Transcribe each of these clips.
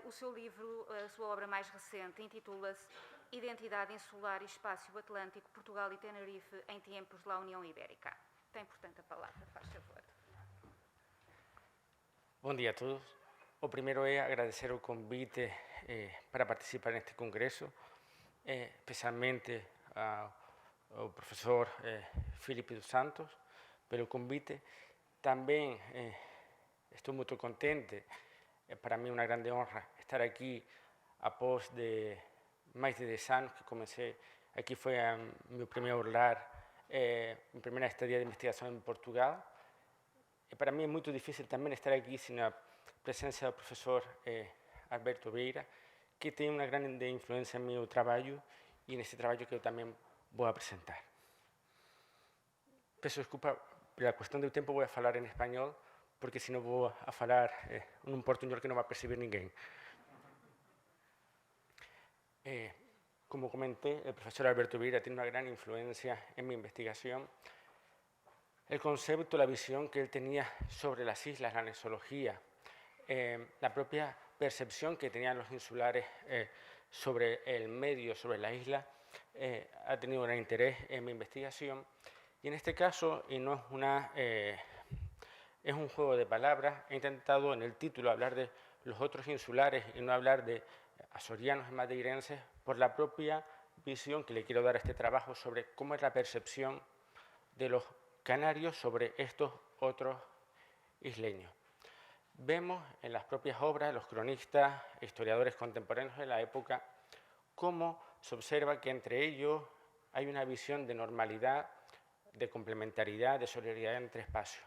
O seu livro, a sua obra mais recente, intitula-se Identidade Insular e Espaço Atlântico, Portugal e Tenerife em Tempos de la União Ibérica. Tem, portanto, a palavra, faz favor. Bom dia a todos. O primeiro é agradecer o convite para participar neste congresso, especialmente ao professor Filipe dos Santos pelo convite. Também estou muito contente, para mim uma grande honra estar aqui após de mais de 10 anos que comecei. Aqui foi meu primeiro lar, minha primeira estadia de investigação em Portugal. E para mim é muito difícil também estar aqui sem a presença do professor Alberto Vieira, que tem uma grande influência no meu trabalho e nesse trabalho que eu também vou apresentar. Peço desculpa, pela questão do tempo vou falar em espanhol, porque senão vou a falar um portunhol que não vai perceber ninguém. Como comenté, el profesor Alberto Vieira tiene una gran influencia en mi investigación. El concepto, la visión que él tenía sobre las islas, la anexología, la propia percepción que tenían los insulares sobre el medio, sobre la isla, ha tenido gran interés en mi investigación. Y en este caso, y no es es un juego de palabras, he intentado en el título hablar de los otros insulares y no hablar de azorianos y madeirenses por la propia visión que le quiero dar a este trabajo sobre cómo es la percepción de los canarios sobre estos otros isleños. Vemos en las propias obras, los cronistas, historiadores contemporáneos de la época, cómo se observa que entre ellos hay una visión de normalidad, de complementariedad, de solidaridad entre espacios.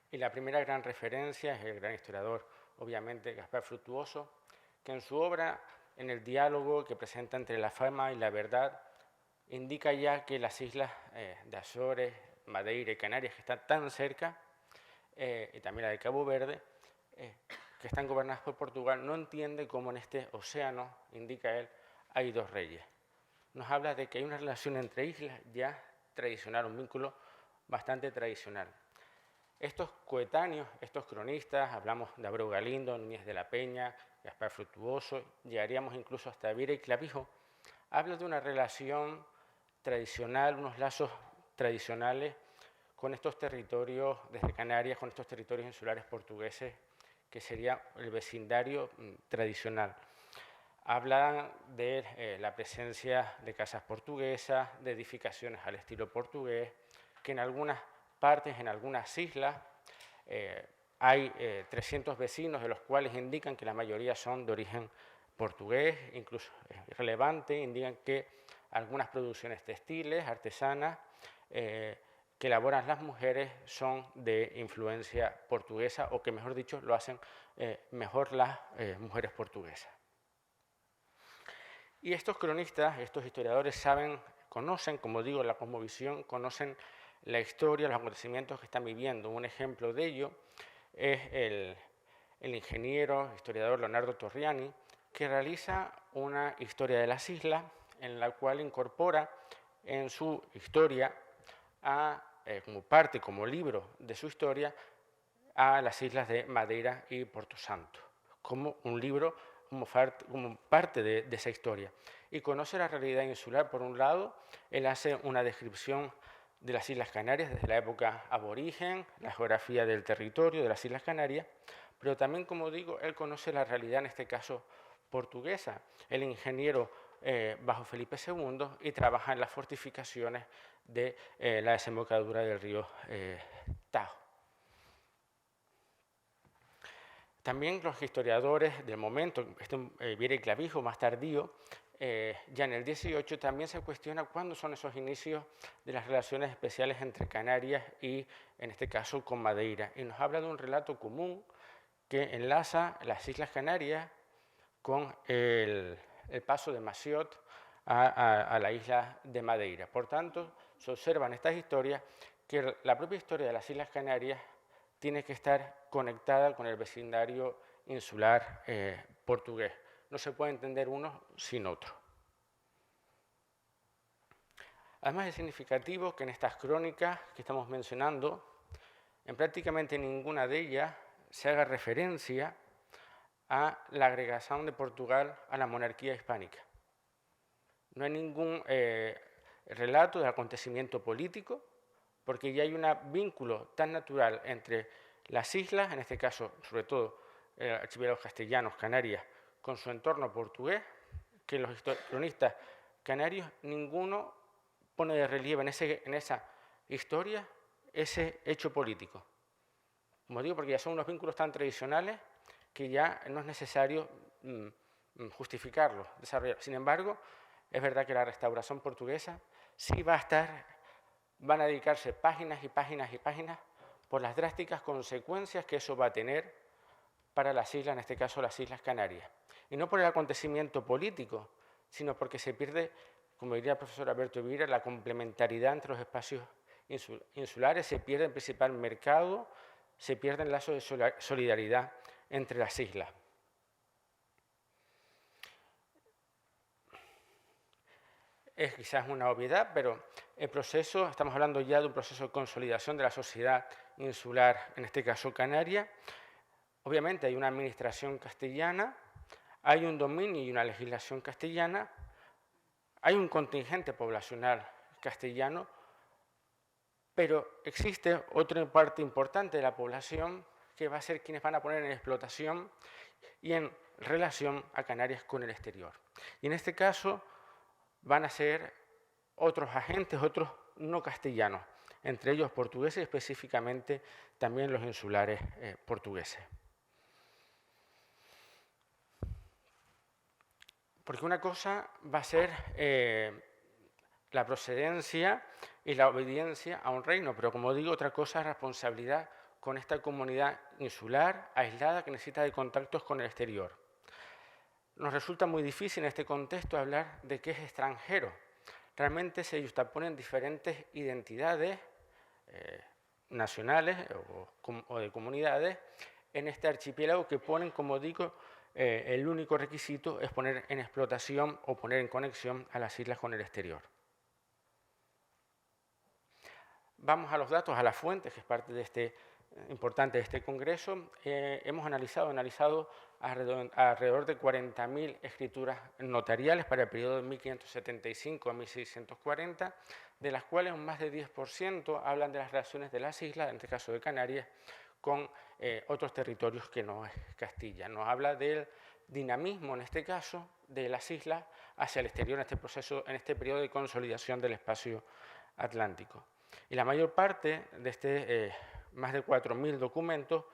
Y la primera gran referencia es el gran historiador, obviamente, Gaspar Frutuoso, que en su obra, en el diálogo que presenta entre la fama y la verdad, indica ya que las islas de Azores, Madeira y Canarias, que están tan cerca, y también la de Cabo Verde, que están gobernadas por Portugal, no entiende cómo en este océano, indica él, hay dos reyes. Nos habla de que hay una relación entre islas ya tradicional, un vínculo bastante tradicional. Estos coetáneos, estos cronistas, hablamos de Abreu Galindo, Núñez de la Peña, Gaspar Frutuoso, llegaríamos incluso hasta Vieira y Clavijo, hablan de una relación tradicional, unos lazos tradicionales con estos territorios desde Canarias, con estos territorios insulares portugueses, que sería el vecindario tradicional. Hablan de la presencia de casas portuguesas, de edificaciones al estilo portugués, que en algunas partes, en algunas islas, hay 300 vecinos, de los cuales indican que la mayoría son de origen portugués, incluso es relevante, indican que algunas producciones textiles, artesanas, que elaboran las mujeres son de influencia portuguesa, o que, mejor dicho, lo hacen mejor las mujeres portuguesas. Y estos cronistas, estos historiadores saben, conocen, como digo, la cosmovisión, conocen la historia, los acontecimientos que están viviendo. Un ejemplo de ello es el ingeniero, historiador Leonardo Torriani, que realiza una historia de las islas en la cual incorpora en su historia, como parte, como libro de su historia, a las islas de Madeira y Porto Santo, como un libro, como parte de esa historia. Y conoce la realidad insular. Por un lado, él hace una descripción de las Islas Canarias desde la época aborigen, la geografía del territorio de las Islas Canarias, pero también, como digo, él conoce la realidad, en este caso, portuguesa. El ingeniero bajo Felipe II y trabaja en las fortificaciones de la desembocadura del río Tajo. También los historiadores del momento, Vieira y Clavijo, más tardío, ya en el 18 también se cuestiona cuándo son esos inicios de las relaciones especiales entre Canarias y, en este caso, con Madeira. Y nos habla de un relato común que enlaza las Islas Canarias con el paso de Maciot a la isla de Madeira. Por tanto, se observan estas historias que la propia historia de las Islas Canarias tiene que estar conectada con el vecindario insular portugués. No se puede entender uno sin otro. Además, es significativo que en estas crónicas que estamos mencionando, en prácticamente ninguna de ellas se haga referencia a la agregación de Portugal a la monarquía hispánica. No hay ningún relato de acontecimiento político, porque ya hay un vínculo tan natural entre las islas, en este caso, sobre todo, archipiélagos castellanos, Canarias, con su entorno portugués, que los cronistas canarios, ninguno pone de relieve en esa historia ese hecho político. Como digo, porque ya son unos vínculos tan tradicionales que ya no es necesario justificarlos, desarrollarlos. Sin embargo, es verdad que la restauración portuguesa sí van a dedicarse páginas y páginas y páginas por las drásticas consecuencias que eso va a tener para las islas, en este caso las Islas Canarias. Y no por el acontecimiento político, sino porque se pierde, como diría el profesor Alberto Vira, la complementariedad entre los espacios insulares, se pierde el principal mercado, se pierde el lazo de solidaridad entre las islas. Es quizás una obviedad, pero el proceso, estamos hablando ya de un proceso de consolidación de la sociedad insular, en este caso canaria. Obviamente hay una administración castellana, hay un dominio y una legislación castellana, hay un contingente poblacional castellano, pero existe otra parte importante de la población que va a ser quienes van a poner en explotación y en relación a Canarias con el exterior. Y en este caso van a ser otros agentes, otros no castellanos, entre ellos portugueses y específicamente también los insulares portugueses. Porque una cosa va a ser la procedencia y la obediencia a un reino, pero como digo, otra cosa es responsabilidad con esta comunidad insular, aislada, que necesita de contactos con el exterior. Nos resulta muy difícil en este contexto hablar de qué es extranjero. Realmente se justaponen diferentes identidades nacionales o de comunidades en este archipiélago que ponen, como digo, el único requisito es poner en explotación o poner en conexión a las islas con el exterior. Vamos a los datos, a las fuentes, que es parte de importante de este congreso. Hemos analizado alrededor de 40.000 escrituras notariales para el periodo de 1575 a 1640, de las cuales más de 10% hablan de las relaciones de las islas, en este caso de Canarias, con otros territorios que no es Castilla. Nos habla del dinamismo, en este caso, de las islas hacia el exterior en este periodo de consolidación del espacio atlántico. Y la mayor parte de más de 4.000 documentos,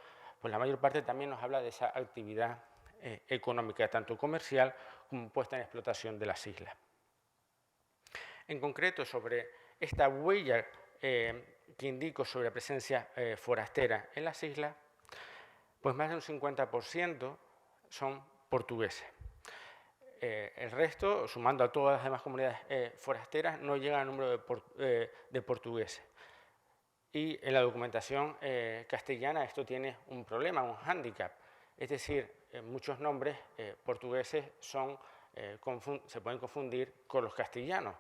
pues la mayor parte también nos habla de esa actividad económica, tanto comercial como puesta en explotación de las islas. En concreto, sobre esta huella que indico sobre la presencia forastera en las islas, pues más de un 50% son portugueses. El resto, sumando a todas las demás comunidades forasteras, no llega al número de portugueses. Y en la documentación castellana esto tiene un problema, un hándicap. Es decir, muchos nombres portugueses se pueden confundir con los castellanos.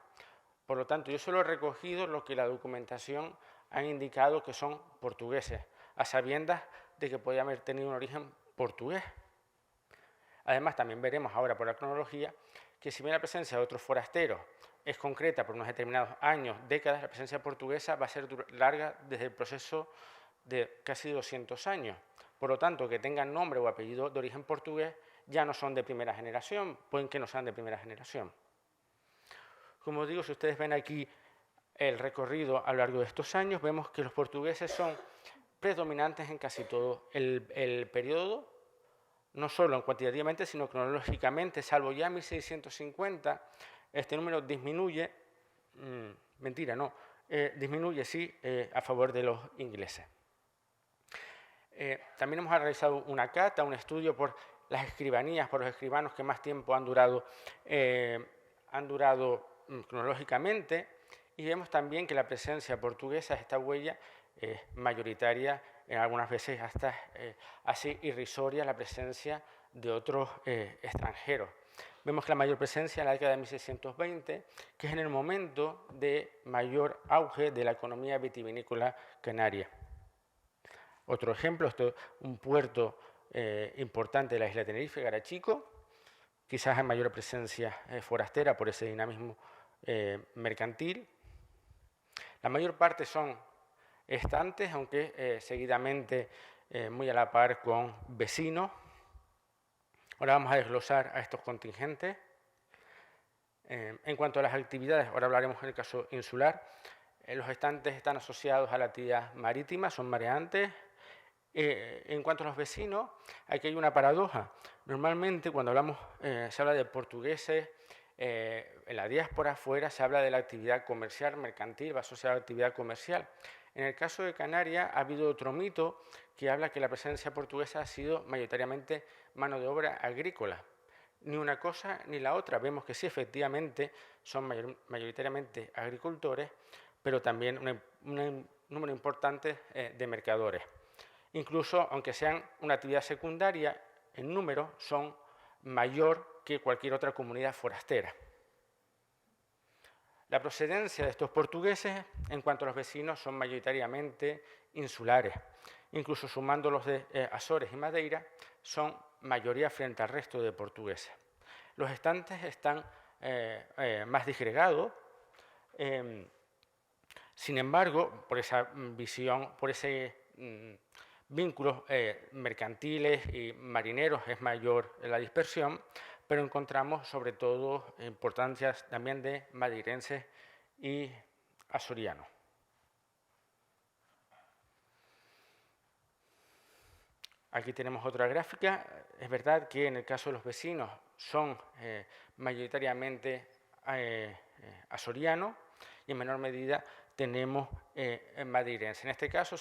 Por lo tanto, yo solo he recogido lo que la documentación ha indicado que son portugueses, a sabiendas de que podía haber tenido un origen portugués. Además, también veremos ahora por la cronología que si bien la presencia de otros forasteros es concreta por unos determinados años, décadas, la presencia portuguesa va a ser larga desde el proceso de casi 200 años. Por lo tanto, que tengan nombre o apellido de origen portugués ya no son de primera generación, pueden que no sean de primera generación. Como digo, si ustedes ven aquí el recorrido a lo largo de estos años, vemos que los portugueses son predominantes en casi todo el periodo, no solo cuantitativamente, sino cronológicamente, salvo ya 1650, este número disminuye, disminuye sí a favor de los ingleses. También hemos realizado una cata, un estudio por las escribanías, por los escribanos que más tiempo han durado cronológicamente, y vemos también que la presencia portuguesa, esta huella, es mayoritaria, en algunas veces hasta así irrisoria la presencia de otros extranjeros. Vemos que la mayor presencia en la década de 1620, que es en el momento de mayor auge de la economía vitivinícola canaria. Otro ejemplo, un puerto importante de la isla de Tenerife, Garachico. Quizás hay mayor presencia forastera por ese dinamismo mercantil. La mayor parte son estantes, aunque seguidamente muy a la par con vecinos. Ahora vamos a desglosar a estos contingentes. En cuanto a las actividades, ahora hablaremos en el caso insular. Los estantes están asociados a la actividad marítima, son mareantes. En cuanto a los vecinos, aquí hay una paradoja. Normalmente cuando hablamos, se habla de portugueses, en la diáspora afuera se habla de la actividad comercial, mercantil, va asociada a la actividad comercial. En el caso de Canarias ha habido otro mito que habla que la presencia portuguesa ha sido mayoritariamente mano de obra agrícola. Ni una cosa ni la otra. Vemos que sí, efectivamente, son mayoritariamente agricultores, pero también un número importante de mercadores. Incluso, aunque sean una actividad secundaria, en número son mayor que cualquier otra comunidad forastera. La procedencia de estos portugueses, en cuanto a los vecinos, son mayoritariamente insulares. Incluso sumando los de Azores y Madeira, son mayoría frente al resto de portugueses. Los estantes están más disgregados. Sin embargo, por esa visión, por ese vínculos mercantiles y marineros es mayor la dispersión, pero encontramos sobre todo importancias también de madeirenses y azorianos. Aquí tenemos otra gráfica. Es verdad que en el caso de los vecinos son mayoritariamente azorianos y en menor medida tenemos madeirenses. En este caso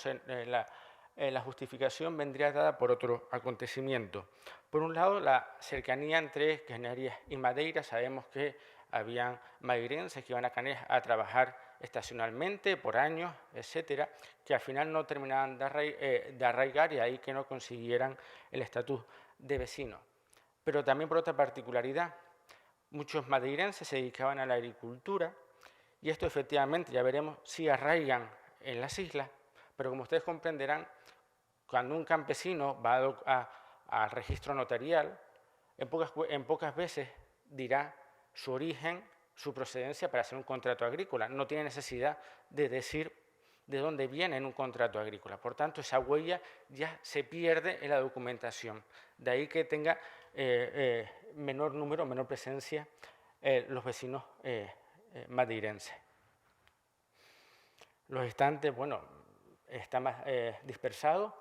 la justificación vendría dada por otro acontecimiento. Por un lado, la cercanía entre Canarias y Madeira. Sabemos que habían madeirenses que iban a Canarias a trabajar estacionalmente, por años, etcétera, que al final no terminaban de arraigar y ahí que no consiguieran el estatus de vecinos. Pero también por otra particularidad, muchos madeirenses se dedicaban a la agricultura y esto efectivamente, ya veremos, sí arraigan en las islas, pero como ustedes comprenderán, cuando un campesino va al registro notarial, en pocas veces dirá su origen, su procedencia para hacer un contrato agrícola. No tiene necesidad de decir de dónde viene en un contrato agrícola. Por tanto, esa huella ya se pierde en la documentación. De ahí que tenga menor número, menor presencia los vecinos madeirenses. Los estantes, bueno, están más dispersados.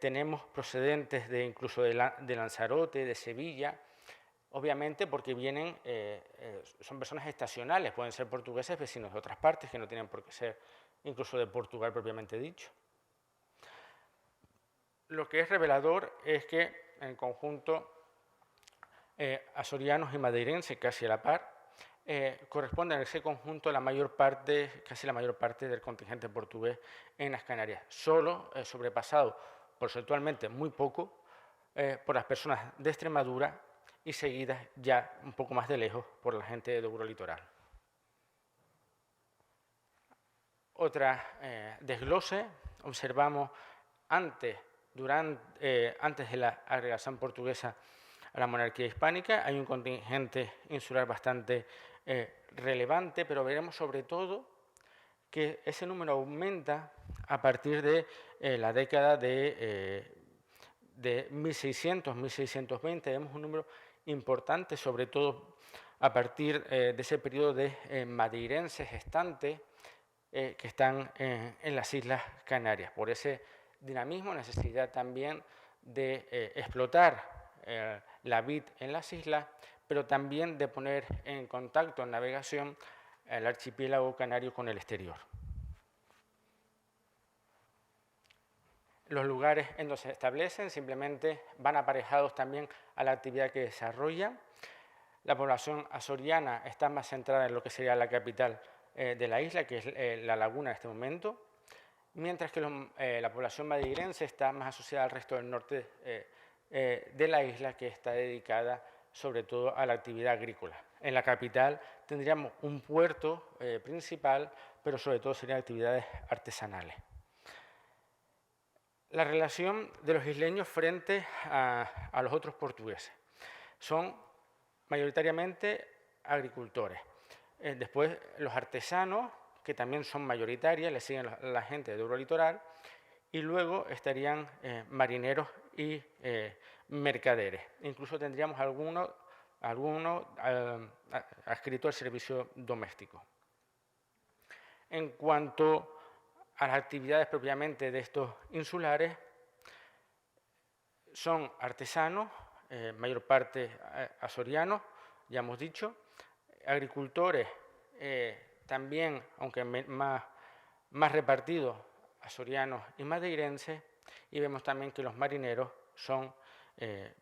Tenemos procedentes incluso de Lanzarote, de Sevilla, obviamente porque vienen, son personas estacionales, pueden ser portugueses, vecinos de otras partes, que no tienen por qué ser incluso de Portugal propiamente dicho. Lo que es revelador es que en conjunto azorianos y madeirenses, casi a la par, corresponden a ese conjunto casi la mayor parte del contingente portugués en las Canarias, solo sobrepasado porcentualmente muy poco por las personas de Extremadura y seguidas ya un poco más de lejos por la gente de Eurolitoral. Otra desglose, observamos antes de la agregación portuguesa a la monarquía hispánica, hay un contingente insular bastante relevante, pero veremos sobre todo que ese número aumenta a partir de la década de 1600, 1620, vemos un número importante, sobre todo a partir de ese periodo de madeirenses estantes que están en las Islas Canarias. Por ese dinamismo, necesidad también de explotar la vid en las islas, pero también de poner en contacto, en navegación, el archipiélago canario con el exterior. Los lugares en donde se establecen simplemente van aparejados también a la actividad que desarrollan. La población azoriana está más centrada en lo que sería la capital de la isla, que es La Laguna en este momento, mientras que la población madeirense está más asociada al resto del norte de la isla, que está dedicada sobre todo a la actividad agrícola. En la capital tendríamos un puerto principal, pero sobre todo serían actividades artesanales. La relación de los isleños frente a los otros portugueses. Son mayoritariamente agricultores. Después los artesanos, que también son mayoritarias, le siguen la gente de Eurolitoral, y luego estarían marineros y mercaderes. Incluso tendríamos algunos adscritos al servicio doméstico. En cuanto a las actividades propiamente de estos insulares, son artesanos, mayor parte azorianos, ya hemos dicho, agricultores también, aunque más repartidos, azorianos y madeirenses, y vemos también que los marineros son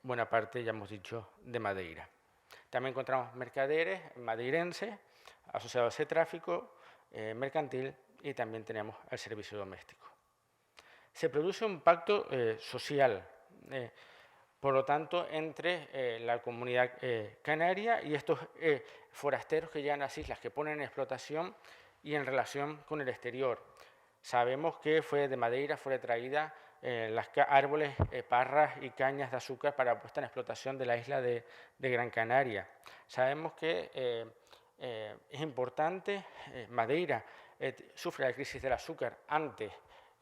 buena parte, ya hemos dicho, de Madeira. También encontramos mercaderes madeirenses asociados a ese tráfico mercantil, y también tenemos el servicio doméstico. Se produce un pacto social, por lo tanto, entre la comunidad canaria y estos forasteros que llegan a las islas, que ponen en explotación y en relación con el exterior. Sabemos que fue de Madeira, fue traída árboles, parras y cañas de azúcar para puesta en explotación de la isla de Gran Canaria. Sabemos que es importante, Madeira sufre la crisis del azúcar antes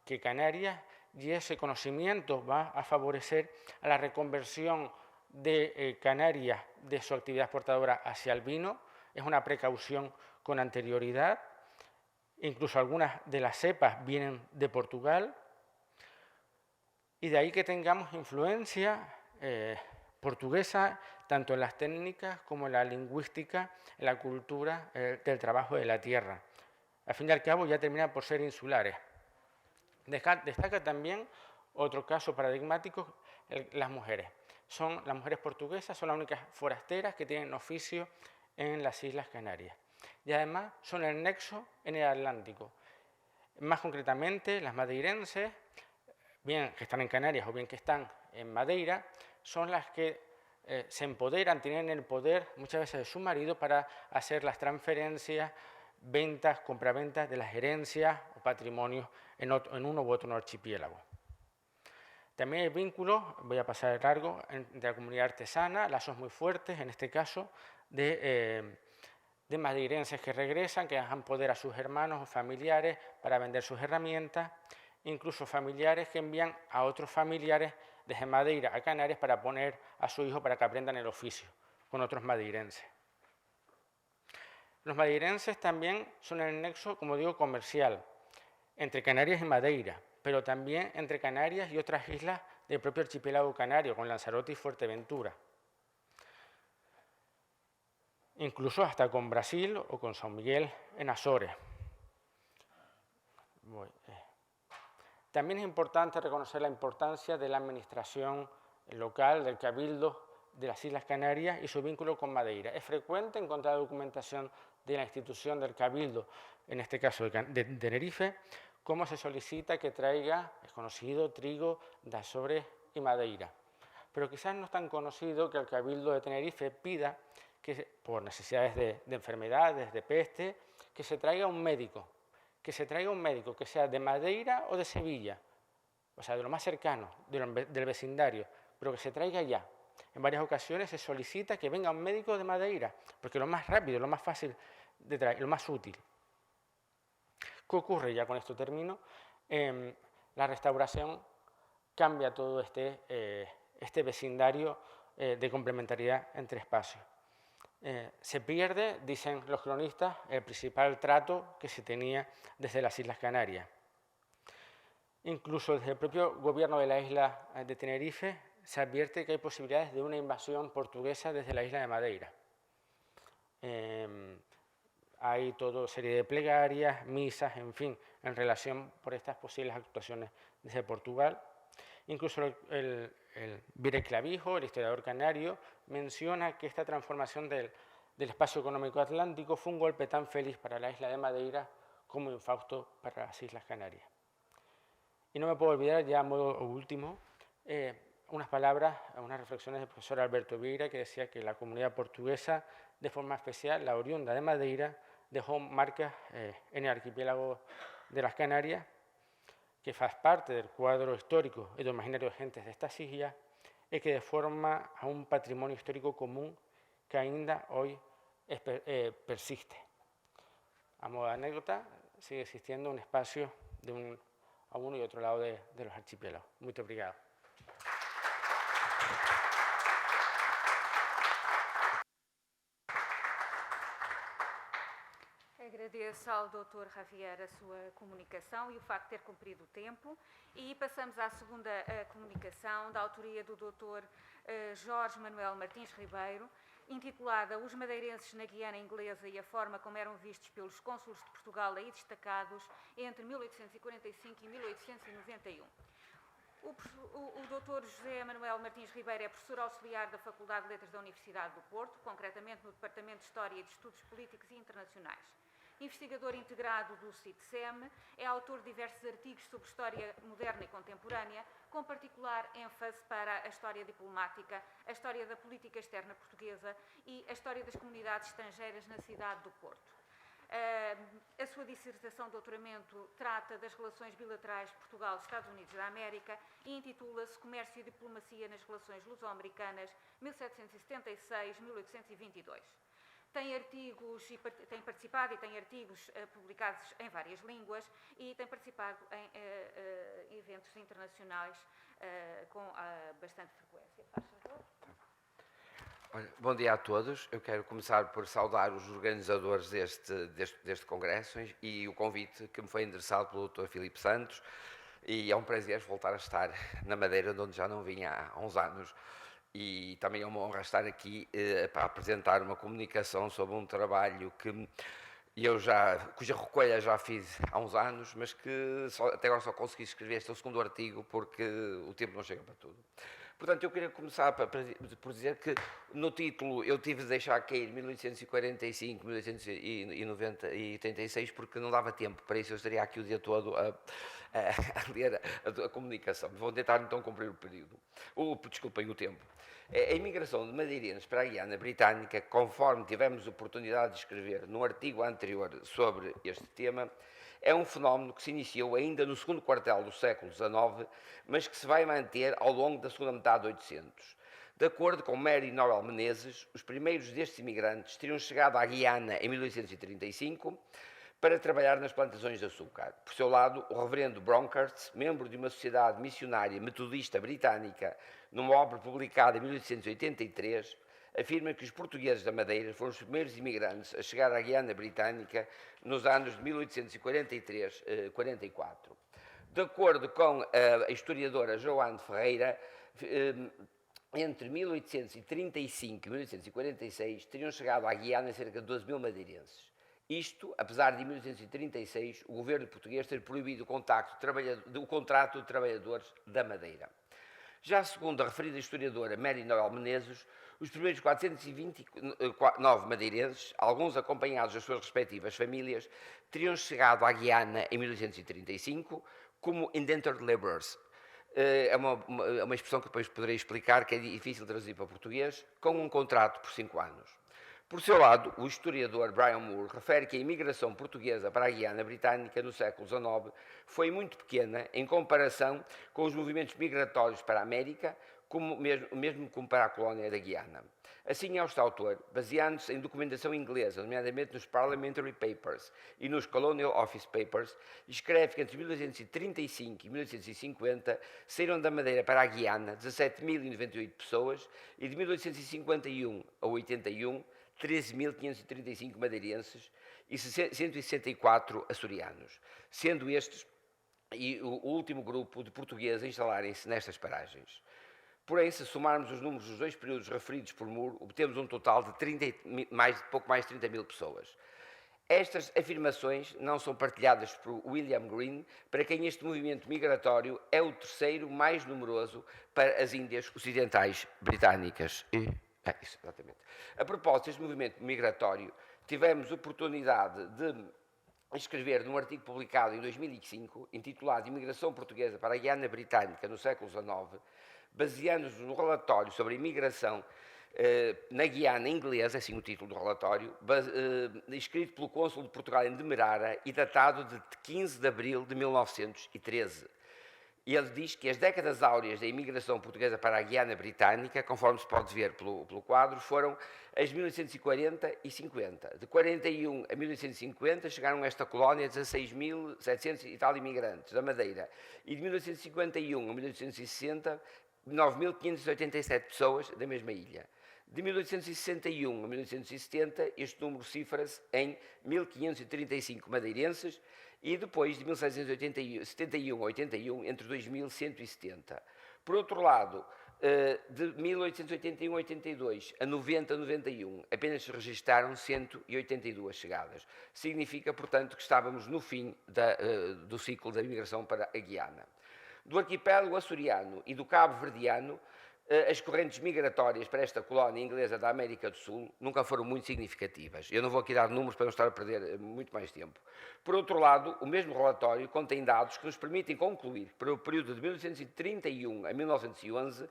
que Canarias, y ese conocimiento va a favorecer a la reconversión de Canarias de su actividad exportadora hacia el vino. Es una precaución con anterioridad. Incluso algunas de las cepas vienen de Portugal, y de ahí que tengamos influencia portuguesa tanto en las técnicas como en la lingüística, en la cultura del trabajo de la tierra. Al fin y al cabo ya terminan por ser insulares. Destaca también otro caso paradigmático, las mujeres. Las mujeres portuguesas son las únicas forasteras que tienen oficio en las Islas Canarias. Y además son el nexo en el Atlántico. Más concretamente, las madeirenses, bien que están en Canarias o bien que están en Madeira, son las que se empoderan, tienen el poder muchas veces de su marido para hacer las transferencias, ventas, compraventas de las herencias o patrimonios en uno u otro archipiélago. También hay vínculos, voy a pasar de largo, entre la comunidad artesana, lazos muy fuertes, en este caso, de madeirenses que regresan, que dejan poder a sus hermanos o familiares para vender sus herramientas, incluso familiares que envían a otros familiares desde Madeira a Canarias para poner a su hijo para que aprendan el oficio con otros madeirenses. Los madeirenses también son el nexo, como digo, comercial entre Canarias y Madeira, pero también entre Canarias y otras islas del propio archipiélago canario, con Lanzarote y Fuerteventura. Incluso hasta con Brasil o con San Miguel en Azores. También es importante reconocer la importancia de la administración local, del Cabildo de las Islas Canarias y su vínculo con Madeira. Es frecuente encontrar documentación de la institución del Cabildo, en este caso de Tenerife, cómo se solicita que traiga, es conocido, trigo de Azores y Madeira. Pero quizás no es tan conocido que el Cabildo de Tenerife pida, que por necesidades de enfermedades, de peste, que se traiga un médico, que sea de Madeira o de Sevilla, o sea, de lo más cercano, del vecindario, pero que se traiga ya. En varias ocasiones se solicita que venga un médico de Madeira, porque lo más rápido, lo más fácil de traer, lo más útil. ¿Qué ocurre? Ya con esto termino. La restauración cambia todo este vecindario de complementariedad entre espacios. Se pierde, dicen los cronistas, el principal trato que se tenía desde las Islas Canarias. Incluso desde el propio gobierno de la isla de Tenerife se advierte que hay posibilidades de una invasión portuguesa desde la isla de Madeira. Hay toda serie de plegarias, misas, en fin, en relación por estas posibles actuaciones desde Portugal. Incluso el Vire Clavijo, el historiador canario, menciona que esta transformación del espacio económico atlántico fue un golpe tan feliz para la isla de Madeira como infausto para las Islas Canarias. Y no me puedo olvidar, ya a modo último, unas palabras, unas reflexiones del profesor Alberto Vieira, que decía que la comunidad portuguesa, de forma especial la oriunda de Madeira, dejó marcas en el archipiélago de las Canarias, que faz parte del cuadro histórico y del imaginario de gentes destas illas e que deforma a un patrimonio histórico común que ainda hoy persiste. A modo de anécdota, sigue existiendo un espacio a uno y otro lado de los archipiélagos. Muito obrigado. Agradeço ao Dr. Javier a sua comunicação e o facto de ter cumprido o tempo. E passamos à segunda comunicação, da autoria do Dr. Jorge Manuel Martins Ribeiro, intitulada Os Madeirenses na Guiana Inglesa e a forma como eram vistos pelos cônsules de Portugal aí destacados entre 1845 e 1891. O Dr. José Manuel Martins Ribeiro é professor auxiliar da Faculdade de Letras da Universidade do Porto, concretamente no Departamento de História e de Estudos Políticos e Internacionais. Investigador integrado do CITSEM, é autor de diversos artigos sobre história moderna e contemporânea, com particular ênfase para a história diplomática, a história da política externa portuguesa e a história das comunidades estrangeiras na cidade do Porto. A sua dissertação de doutoramento trata das relações bilaterais Portugal-Estados Unidos da América e intitula-se Comércio e Diplomacia nas Relações Luso-Americanas, 1776-1822. Tem artigos tem participado e tem artigos publicados em várias línguas e tem participado em eventos internacionais com bastante frequência. Faz favor. Bom dia a todos. Eu quero começar por saudar os organizadores deste congresso e o convite que me foi endereçado pelo Dr. Filipe Santos, e é um prazer voltar a estar na Madeira, onde já não vinha há uns anos. E também é uma honra estar aqui para apresentar uma comunicação sobre um trabalho cuja recolha já fiz há uns anos, mas que até agora só consegui escrever este segundo artigo porque o tempo não chega para tudo. Portanto, eu queria começar por dizer que no título eu tive de deixar cair 1845, 1886, porque não dava tempo para isso, eu estaria aqui o dia todo a ler a comunicação. Vou tentar então cumprir o período. Desculpem o tempo. A imigração de madeirenses para a Guiana Britânica, conforme tivemos oportunidade de escrever num artigo anterior sobre este tema, é um fenómeno que se iniciou ainda no segundo quartel do século XIX, mas que se vai manter ao longo da segunda metade de 800. De acordo com Mary Noel Menezes, os primeiros destes imigrantes teriam chegado à Guiana em 1835 para trabalhar nas plantações de açúcar. Por seu lado, o reverendo Bronkhurst, membro de uma sociedade missionária metodista britânica, numa obra publicada em 1883, afirma que os portugueses da Madeira foram os primeiros imigrantes a chegar à Guiana Britânica nos anos de 1843-44. De acordo com a historiadora Joana Ferreira, entre 1835 e 1846 teriam chegado à Guiana cerca de 12 mil madeirenses. Isto, apesar de em 1836 o governo português ter proibido o contrato de trabalhadores da Madeira. Já segundo a referida historiadora Mary Noel Menezes, os primeiros 429 madeirenses, alguns acompanhados das suas respectivas famílias, teriam chegado à Guiana em 1835 como indentured labourers. É uma expressão que depois poderei explicar, que é difícil de traduzir para português, com um contrato por 5 anos. Por seu lado, o historiador Brian Moore refere que a imigração portuguesa para a Guiana Britânica no século XIX foi muito pequena em comparação com os movimentos migratórios para a América, mesmo como para a colónia da Guiana. Assim é este autor, baseando-se em documentação inglesa, nomeadamente nos Parliamentary Papers e nos Colonial Office Papers, escreve que entre 1835 e 1850 saíram da Madeira para a Guiana 17.098 pessoas e de 1851 a 81 13.535 madeirenses e 164 açorianos, sendo estes e o último grupo de portugueses a instalarem-se nestas paragens. Porém, se somarmos os números dos dois períodos referidos por Moore, obtemos um total de pouco mais de 30 mil pessoas. Estas afirmações não são partilhadas por William Green, para quem este movimento migratório é o terceiro mais numeroso para as Índias Ocidentais Britânicas. Isso, exatamente. A propósito deste movimento migratório, tivemos oportunidade de escrever num artigo publicado em 2005, intitulado Imigração Portuguesa para a Guiana Britânica no século XIX, baseando-nos no relatório sobre a imigração na Guiana inglesa, assim o título do relatório, escrito pelo cônsul de Portugal em Demerara e datado de 15 de abril de 1913. E ele diz que as décadas áureas da imigração portuguesa para a Guiana Britânica, conforme se pode ver pelo quadro, foram as 1840 e 50. De 41 a 1850 chegaram a esta colónia 16.700 e tal imigrantes da Madeira. E de 1851 a 1860, 9.587 pessoas da mesma ilha. De 1861 a 1870, este número cifra-se em 1.535 madeirenses e depois de 1771 a 81, entre 2.170. Por outro lado, de 1881 a 82 a 90 a 91, apenas se registaram 182 chegadas. Significa, portanto, que estávamos no fim do ciclo da imigração para a Guiana. Do arquipélago açoriano e do Cabo Verdeano, as correntes migratórias para esta colónia inglesa da América do Sul nunca foram muito significativas. Eu não vou aqui dar números para não estar a perder muito mais tempo. Por outro lado, o mesmo relatório contém dados que nos permitem concluir que, para o período de 1931 a 1911,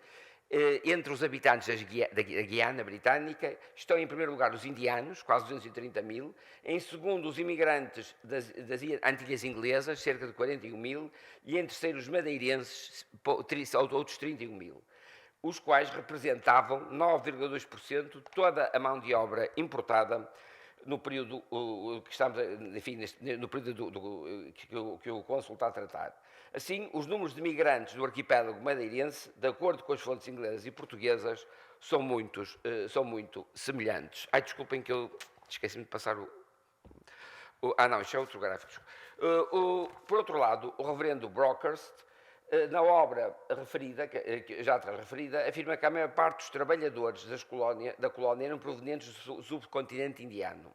entre os habitantes da Guiana Britânica estão, em primeiro lugar, os indianos, quase 230 mil, em segundo, os imigrantes das Antilhas Inglesas, cerca de 41 mil, e em terceiro, os madeirenses, outros 31 mil. Os quais representavam 9,2% de toda a mão de obra importada no período que estamos, enfim, no período que o Cônsul está a tratar. Assim, os números de migrantes do arquipélago madeirense, de acordo com as fontes inglesas e portuguesas, são muito semelhantes. Ai, desculpem que eu esqueci-me de passar não, isto é outro gráfico. Por outro lado, o reverendo Brockhurst, na obra referida, já referida, afirma que a maior parte dos trabalhadores da colónia eram provenientes do subcontinente indiano.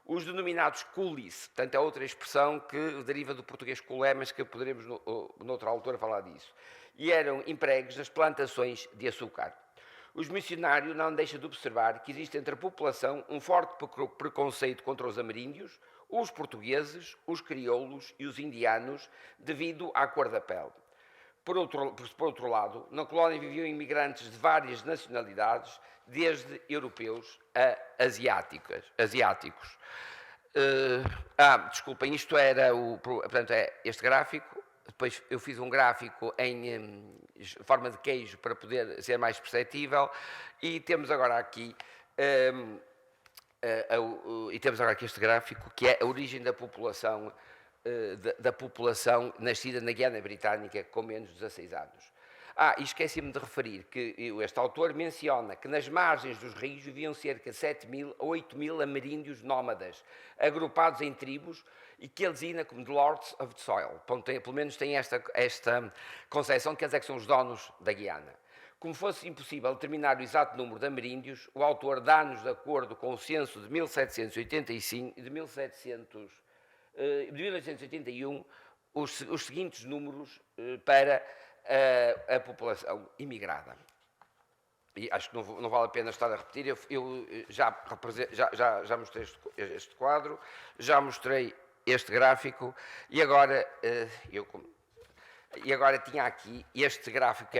Os denominados coolies, portanto é outra expressão que deriva do português colé, mas que poderemos noutra altura falar disso, e eram empregues nas plantações de açúcar. Os missionários não deixam de observar que existe entre a população um forte preconceito contra os ameríndios, os portugueses, os crioulos e os indianos, devido à cor da pele. Por outro lado, na colónia viviam imigrantes de várias nacionalidades, desde europeus a asiáticos. Desculpem, isto era portanto, é este gráfico. Depois eu fiz um gráfico em forma de queijo para poder ser mais perceptível. E temos agora aqui este gráfico, que é a origem da população nascida na Guiana Britânica com menos de 16 anos. E esqueci-me de referir que este autor menciona que nas margens dos rios viviam cerca de 7.000 a 8.000 ameríndios nómadas, agrupados em tribos, e que ele designa como the Lords of the Soil. Pelo menos tem esta concepção, quer dizer que são os donos da Guiana. Como fosse impossível determinar o exato número de ameríndios, o autor dá-nos, de acordo com o censo de 1785 e de 1881, os seguintes números para a população imigrada. E acho que não vale a pena estar a repetir. Eu já mostrei este quadro, já mostrei este gráfico, e agora tinha aqui este gráfico,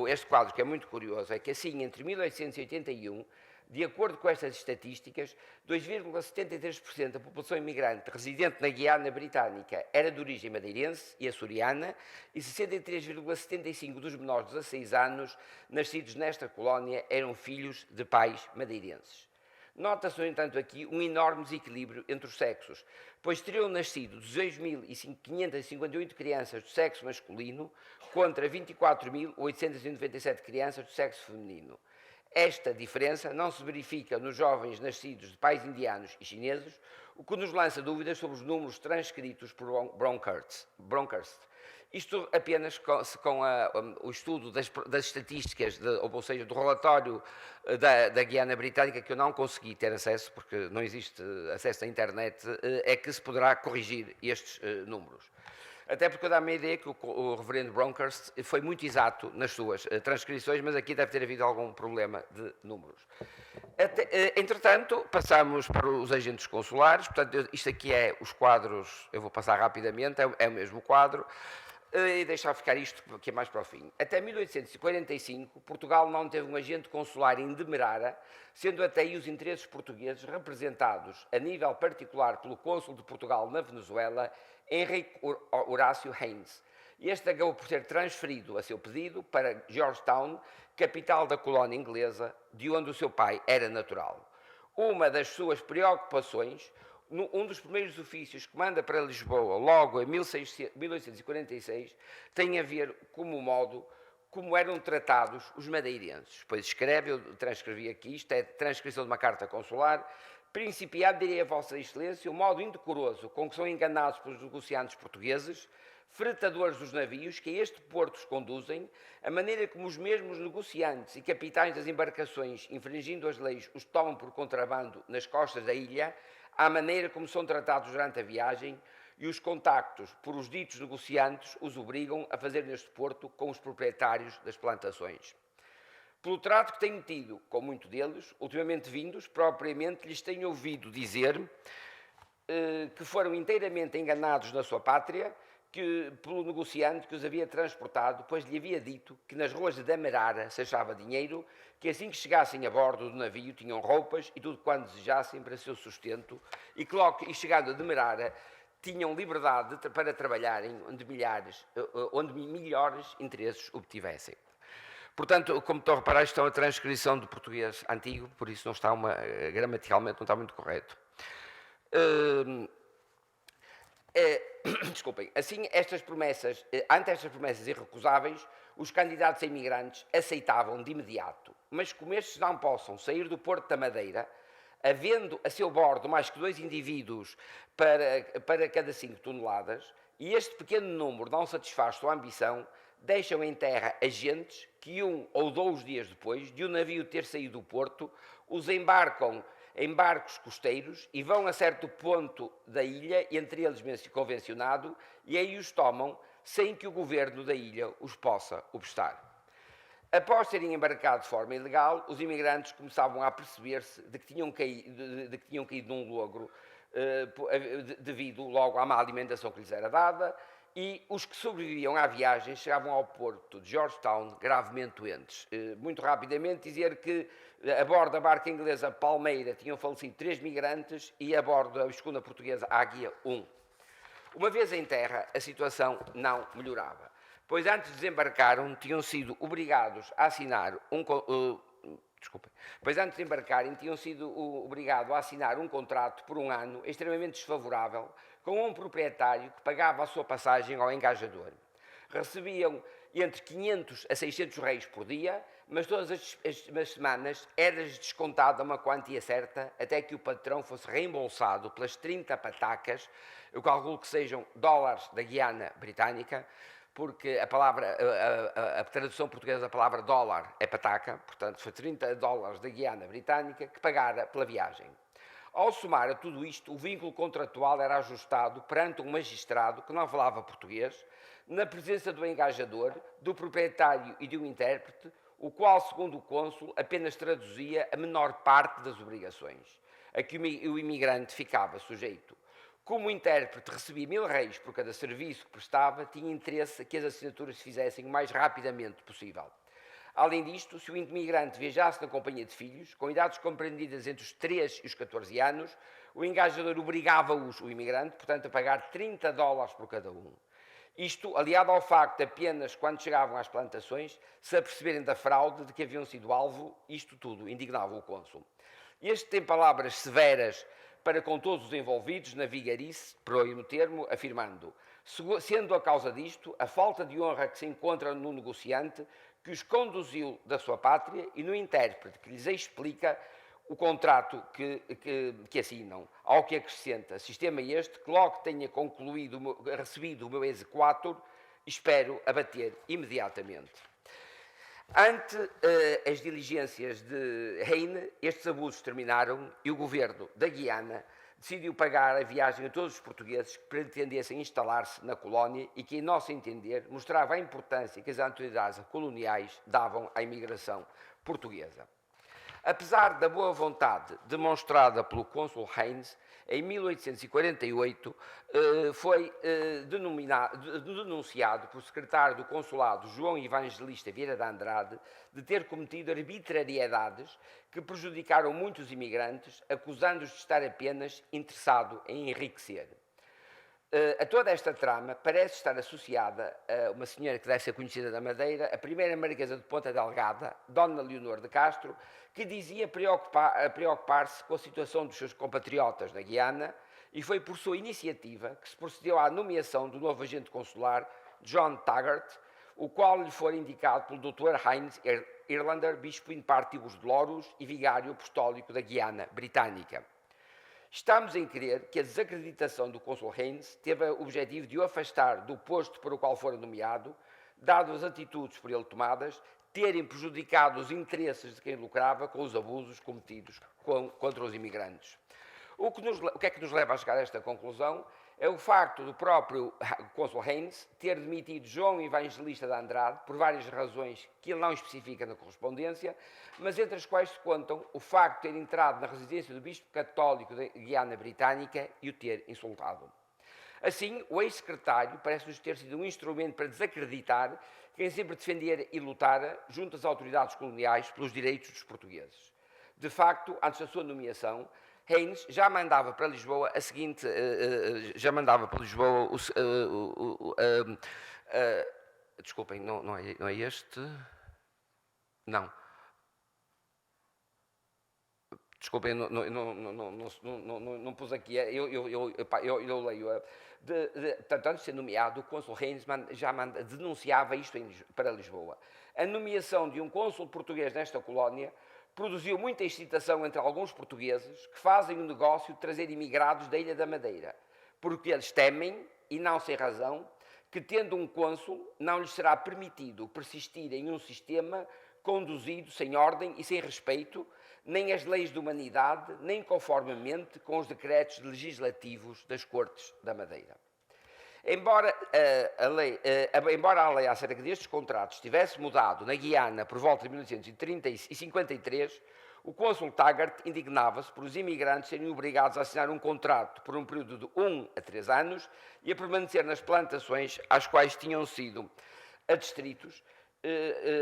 este quadro que é muito curioso, é que assim, entre 1881, de acordo com estas estatísticas, 2,73% da população imigrante residente na Guiana Britânica era de origem madeirense e açoriana, e 63,75% dos menores de 16 anos nascidos nesta colónia eram filhos de pais madeirenses. Nota-se, no entanto, aqui um enorme desequilíbrio entre os sexos, pois teriam nascido 16.558 crianças do sexo masculino contra 24.897 crianças do sexo feminino. Esta diferença não se verifica nos jovens nascidos de pais indianos e chineses, o que nos lança dúvidas sobre os números transcritos por Brockhurst. Isto apenas com o estudo das estatísticas, ou seja, do relatório da Guiana Britânica, que eu não consegui ter acesso, porque não existe acesso à internet, é que se poderá corrigir estes números. Até porque dá-me a ideia que o reverendo Brockhurst foi muito exato nas suas transcrições, mas aqui deve ter havido algum problema de números. Entretanto, passamos para os agentes consulares. Portanto, isto aqui é os quadros, eu vou passar rapidamente, é o mesmo quadro, e deixar ficar isto que é mais para o fim. Até 1845, Portugal não teve um agente consular em Demerara, sendo até aí os interesses portugueses representados a nível particular pelo cônsul de Portugal na Venezuela, Henrique Horácio Haynes, Este acabou por ser transferido a seu pedido para Georgetown, capital da colónia inglesa, de onde o seu pai era natural. Uma das suas preocupações, um dos primeiros ofícios que manda para Lisboa, logo em 1846, tem a ver como eram tratados os madeirenses. Pois escreve, eu transcrevi aqui, isto é transcrição de uma carta consular: principiado, direi a Vossa Excelência, o modo indecoroso com que são enganados pelos negociantes portugueses, fretadores dos navios que a este porto os conduzem, a maneira como os mesmos negociantes e capitães das embarcações, infringindo as leis, os tomam por contrabando nas costas da ilha, à maneira como são tratados durante a viagem, e os contactos por os ditos negociantes os obrigam a fazer neste porto com os proprietários das plantações. Pelo trato que tenho tido com muitos deles, ultimamente vindos, propriamente lhes tenho ouvido dizer que foram inteiramente enganados na sua pátria, pelo negociante que os havia transportado, pois lhe havia dito que nas ruas de Demerara se achava dinheiro, que assim que chegassem a bordo do navio tinham roupas e tudo quanto desejassem para seu sustento, e que logo, e chegando a Demerara, tinham liberdade para trabalharem onde melhores interesses obtivessem. Portanto, como estou a reparar, isto é uma transcrição do português antigo, por isso não está gramaticalmente não está muito correto. Desculpem, assim, ante estas promessas irrecusáveis, os candidatos a imigrantes aceitavam de imediato, mas como estes não possam sair do Porto da Madeira, havendo a seu bordo mais que 2 indivíduos para cada 5 toneladas, e este pequeno número não satisfaz sua ambição, deixam em terra agentes que 1 ou 2 dias depois de o navio ter saído do porto, os embarcam em barcos costeiros e vão a certo ponto da ilha, entre eles convencionado, e aí os tomam sem que o governo da ilha os possa obstar. Após serem embarcados de forma ilegal, os imigrantes começavam a perceber-se de que tinham caído num logro devido logo à má alimentação que lhes era dada, e os que sobreviviam à viagem chegavam ao porto de Georgetown gravemente doentes. Muito rapidamente dizer que a bordo da barca inglesa Palmeira tinham falecido 3 migrantes e a bordo da escuna portuguesa Águia 1. Uma vez em terra, a situação não melhorava, pois antes de desembarcaram tinham sido obrigados a assinar um contrato por 1 ano extremamente desfavorável com um proprietário que pagava a sua passagem ao engajador. Recebiam entre 500 a 600 reis por dia, mas todas as semanas era-lhes descontada uma quantia certa até que o patrão fosse reembolsado pelas 30 patacas, eu calculo que sejam dólares da Guiana Britânica, porque a tradução portuguesa da palavra dólar é pataca, portanto foi 30 dólares da Guiana Britânica que pagara pela viagem. Ao somar a tudo isto, o vínculo contratual era ajustado perante um magistrado que não falava português, na presença do engajador, do proprietário e de um intérprete, o qual, segundo o cônsul, apenas traduzia a menor parte das obrigações a que o imigrante ficava sujeito. Como o intérprete recebia 1000 reis por cada serviço que prestava, tinha interesse que as assinaturas se fizessem o mais rapidamente possível. Além disto, se o imigrante viajasse na companhia de filhos, com idades compreendidas entre os 3 e os 14 anos, o engajador obrigava-os, o imigrante, portanto, a pagar 30 dólares por cada um. Isto, aliado ao facto de apenas quando chegavam às plantações, se aperceberem da fraude de que haviam sido alvo, isto tudo indignava o cônsul. Este tem palavras severas para com todos os envolvidos na vigarice, perdoem-me o termo, afirmando: sendo a causa disto a falta de honra que se encontra no negociante que os conduziu da sua pátria e no intérprete que lhes explica o contrato que assinam, ao que acrescenta: sistema este que logo tenha recebido o meu exequatur, espero abater imediatamente. Ante as diligências de Heine, estes abusos terminaram e o governo da Guiana decidiu pagar a viagem a todos os portugueses que pretendessem instalar-se na colónia e que, em nosso entender, mostrava a importância que as autoridades coloniais davam à imigração portuguesa. Apesar da boa vontade demonstrada pelo cônsul Haynes, em 1848 foi denunciado por secretário do consulado João Evangelista Vieira de Andrade de ter cometido arbitrariedades que prejudicaram muitos imigrantes, acusando-os de estar apenas interessado em enriquecer. A toda esta trama parece estar associada a uma senhora que deve ser conhecida na Madeira, a primeira marquesa de Ponta Delgada, Dona Leonor de Castro, que dizia preocupar-se com a situação dos seus compatriotas na Guiana, e foi por sua iniciativa que se procedeu à nomeação do novo agente consular, John Taggart, o qual lhe foi indicado pelo Dr. Heinz Irlander, bispo in partibus de Loros e vigário apostólico da Guiana Britânica. Estamos em crer que a desacreditação do cônsul Heinz teve o objetivo de o afastar do posto para o qual fora nomeado, dado as atitudes por ele tomadas, terem prejudicado os interesses de quem lucrava com os abusos cometidos contra os imigrantes. O que é que nos leva a chegar a esta conclusão? É o facto do próprio cônsul Heinz ter demitido João Evangelista de Andrade por várias razões que ele não especifica na correspondência, mas entre as quais se contam o facto de ter entrado na residência do bispo católico da Guiana Britânica e o ter insultado. Assim, o ex-secretário parece-nos ter sido um instrumento para desacreditar quem sempre defendera e lutara junto às autoridades coloniais pelos direitos dos portugueses. De facto, antes da sua nomeação, Heinz já mandava para Lisboa a seguinte, desculpem, não é este, não. Desculpem, não pus aqui, eu leio. Tanto antes de ser nomeado, o cônsul Heinz denunciava isto para Lisboa. A nomeação de um cônsul português nesta colónia produziu muita excitação entre alguns portugueses que fazem o negócio de trazer imigrados da Ilha da Madeira, porque eles temem, e não sem razão, que tendo um cônsul não lhes será permitido persistir em um sistema conduzido sem ordem e sem respeito, nem as leis de humanidade, nem conformemente com os decretos legislativos das Cortes da Madeira. Embora a lei acerca destes contratos tivesse mudado na Guiana por volta de 1853, o cônsul Taggart indignava-se por os imigrantes serem obrigados a assinar um contrato por um período de 1 a 3 anos e a permanecer nas plantações às quais tinham sido adstritos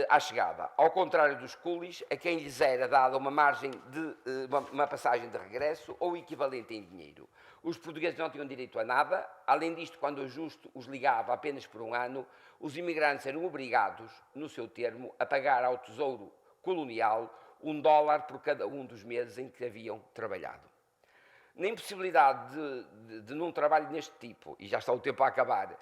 à chegada, ao contrário dos coolies, a quem lhes era dada uma margem de uma passagem de regresso ou equivalente em dinheiro. Os portugueses não tinham direito a nada. Além disto, quando o justo os ligava apenas por um ano, os imigrantes eram obrigados, no seu termo, a pagar ao Tesouro Colonial $1 por cada um dos meses em que haviam trabalhado. Na impossibilidade de num trabalho deste tipo, e já está o tempo a acabar,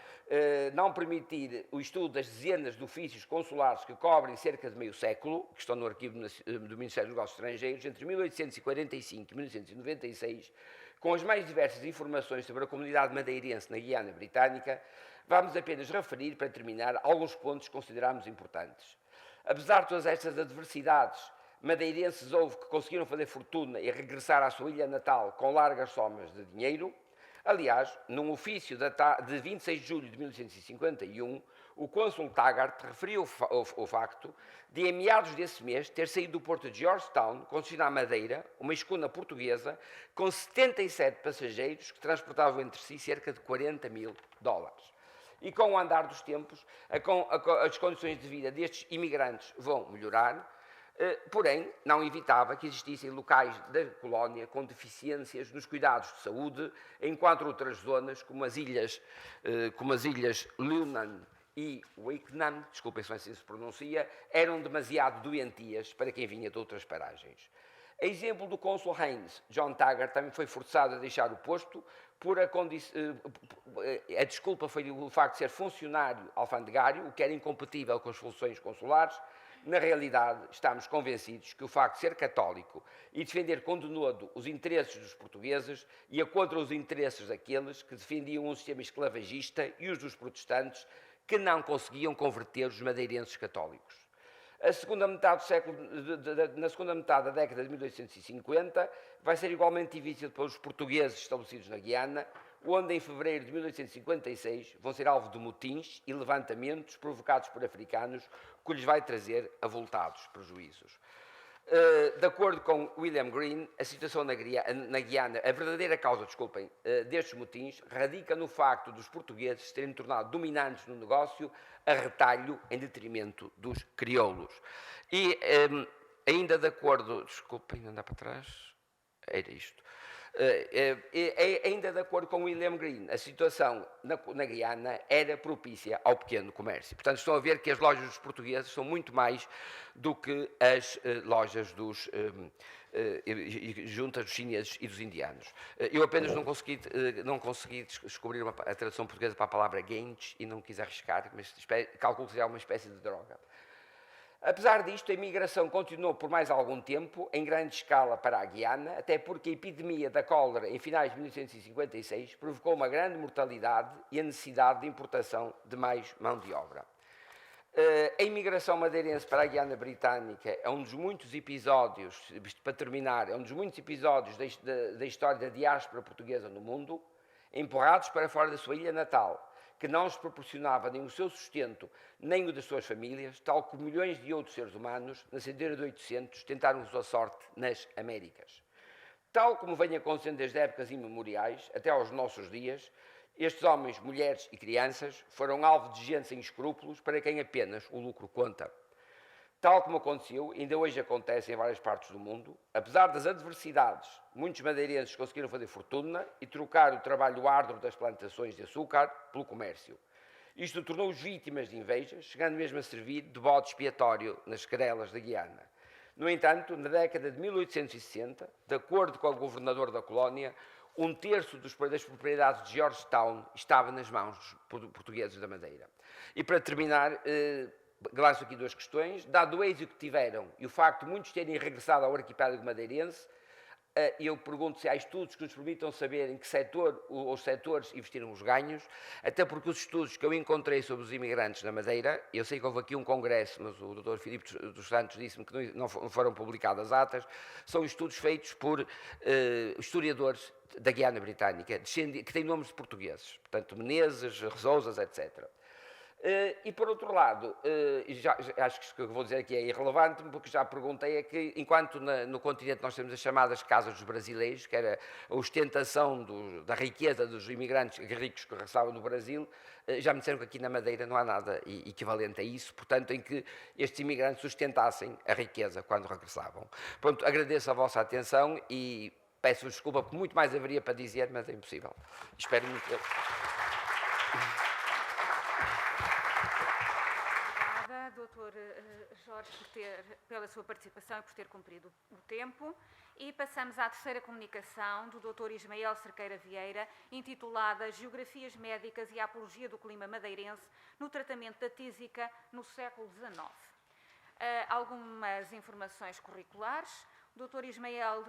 não permitir o estudo das dezenas de ofícios consulares que cobrem cerca de meio século, que estão no arquivo do Ministério dos Negócios Estrangeiros, entre 1845 e 1896, com as mais diversas informações sobre a comunidade madeirense na Guiana Britânica, vamos apenas referir, para terminar, alguns pontos que consideramos importantes. Apesar de todas estas adversidades, madeirenses houve que conseguiram fazer fortuna e regressar à sua ilha natal com largas somas de dinheiro. Aliás, num ofício de 26 de julho de 1851, o cônsul Taggart referiu o facto de, em meados desse mês, ter saído do porto de Georgetown, com destino à Madeira, uma escuna portuguesa, com 77 passageiros que transportavam entre si cerca de $40.000. E com o andar dos tempos, as condições de vida destes imigrantes vão melhorar, porém, não evitava que existissem locais da colónia com deficiências nos cuidados de saúde, enquanto outras zonas, como as ilhas Leunan e Wakenan, desculpem se assim se pronuncia, eram demasiado doentias para quem vinha de outras paragens. A exemplo do cônsul Heinz, John Taggart também foi forçado a deixar o posto por a desculpa foi o facto de ser funcionário alfandegário, o que era incompatível com as funções consulares. Na realidade, estamos convencidos que o facto de ser católico e defender com denodo os interesses dos portugueses ia contra os interesses daqueles que defendiam um sistema esclavagista e os dos protestantes que não conseguiam converter os madeirenses católicos. Na segunda metade da década de 1850, vai ser igualmente difícil para os portugueses estabelecidos na Guiana, onde em fevereiro de 1856 vão ser alvo de motins e levantamentos provocados por africanos, que lhes vai trazer avultados prejuízos. De acordo com William Green, a situação na Guiana, a verdadeira causa, destes motins, radica no facto dos portugueses terem tornado dominantes no negócio a retalho em detrimento dos crioulos. E ainda de acordo, não dá para trás, era isto. Ainda de acordo com William Green, a situação na Guiana era propícia ao pequeno comércio. Portanto, estão a ver que as lojas dos portugueses são muito mais do que as lojas dos juntas dos chineses e dos indianos. Eu apenas não consegui descobrir a tradução portuguesa para a palavra gains e não quis arriscar, mas calculo que é uma espécie de droga. Apesar disto, a imigração continuou por mais algum tempo, em grande escala para a Guiana, até porque a epidemia da cólera em finais de 1856 provocou uma grande mortalidade e a necessidade de importação de mais mão de obra. A imigração madeirense para a Guiana Britânica é um dos muitos episódios, para terminar, é um dos muitos episódios da história da diáspora portuguesa no mundo, empurrados para fora da sua ilha natal, que não lhes proporcionava nem o seu sustento, nem o das suas famílias, tal como milhões de outros seres humanos, na centena de 800, tentaram sua sorte nas Américas. Tal como vem acontecendo desde épocas imemoriais, até aos nossos dias, estes homens, mulheres e crianças foram alvo de gente sem escrúpulos para quem apenas o lucro conta. Tal como aconteceu, ainda hoje acontece em várias partes do mundo, apesar das adversidades, muitos madeirenses conseguiram fazer fortuna e trocar o trabalho árduo das plantações de açúcar pelo comércio. Isto tornou-os vítimas de invejas, chegando mesmo a servir de bode expiatório nas querelas da Guiana. No entanto, na década de 1860, de acordo com o governador da colónia, 1/3 das propriedades de Georgetown estava nas mãos dos portugueses da Madeira. E para terminar, lanço aqui duas questões. Dado o êxito que tiveram e o facto de muitos terem regressado ao arquipélago madeirense, eu pergunto se há estudos que nos permitam saber em que setor os setores investiram os ganhos, até porque os estudos que eu encontrei sobre os imigrantes na Madeira, eu sei que houve aqui um congresso, mas o Dr. Filipe dos Santos disse-me que não foram publicadas atas, são estudos feitos por historiadores da Guiana Britânica, que têm nomes de portugueses, portanto Menezes, Resouzas, etc. E por outro lado, acho que o que vou dizer aqui é irrelevante, porque já perguntei, é que enquanto no continente nós temos as chamadas casas dos brasileiros, que era a ostentação da riqueza dos imigrantes ricos que regressavam no Brasil, já me disseram que aqui na Madeira não há nada equivalente a isso, portanto, em que estes imigrantes sustentassem a riqueza quando regressavam. Pronto, agradeço a vossa atenção e peço desculpa, porque muito mais haveria para dizer, mas é impossível. Espero muito. Dr. Jorge, pela sua participação e por ter cumprido o tempo. E passamos à terceira comunicação do Dr. Ismael Cerqueira Vieira, intitulada Geografias Médicas e a Apologia do Clima Madeirense no Tratamento da Tísica no século XIX. Algumas informações curriculares. O Dr. Ismael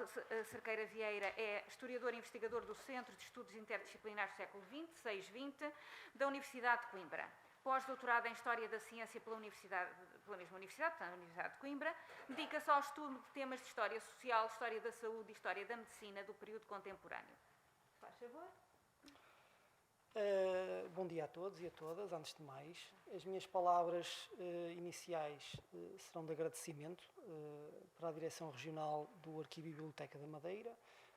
Cerqueira Vieira é historiador e investigador do Centro de Estudos Interdisciplinares do século XX, 6-20, da Universidade de Coimbra. Pós-doutorado em História da Ciência pela mesma Universidade, portanto, a Universidade de Coimbra, dedica-se ao estudo de temas de História Social, História da Saúde e História da Medicina do período contemporâneo. Faz favor. Bom dia a todos e a todas. Antes de mais, as minhas palavras iniciais serão de agradecimento para a Direção Regional do Arquivo e Biblioteca da Madeira,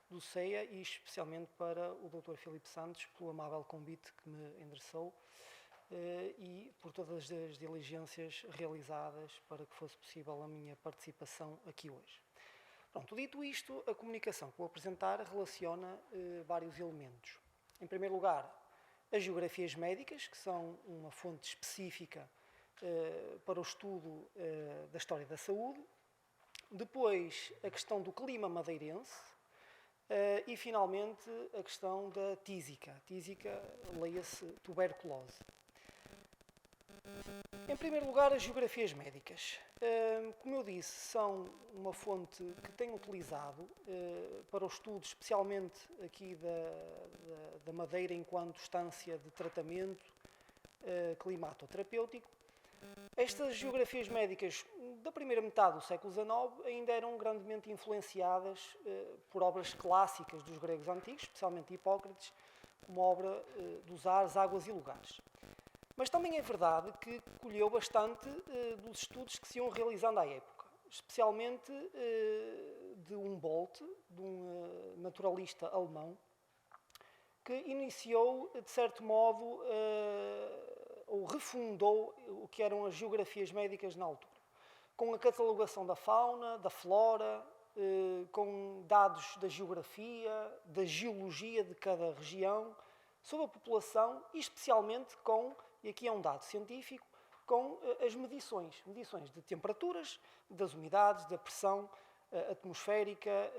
do CEA e especialmente para o Dr. Filipe Santos pelo amável convite que me endereçou e por todas as diligências realizadas para que fosse possível a minha participação aqui hoje. Pronto, dito isto, a comunicação que vou apresentar relaciona vários elementos. Em primeiro lugar, as geografias médicas, que são uma fonte específica para o estudo da história da saúde. Depois, a questão do clima madeirense. E, finalmente, a questão da tísica. Tísica, leia-se tuberculose. Em primeiro lugar, as geografias médicas. Como eu disse, são uma fonte que tenho utilizado para o estudo, especialmente aqui da Madeira, enquanto estância de tratamento climatoterapêutico. Estas geografias médicas da primeira metade do século XIX ainda eram grandemente influenciadas por obras clássicas dos gregos antigos, especialmente Hipócrates, como a obra dos Ares, Águas e Lugares. Mas também é verdade que colheu bastante dos estudos que se iam realizando à época, especialmente de Humboldt, de um naturalista alemão, que iniciou, de certo modo, ou refundou o que eram as geografias médicas na altura, com a catalogação da fauna, da flora, com dados da geografia, da geologia de cada região, sobre a população e especialmente com, e aqui é um dado científico, com as medições de temperaturas, das umidades, da pressão atmosférica,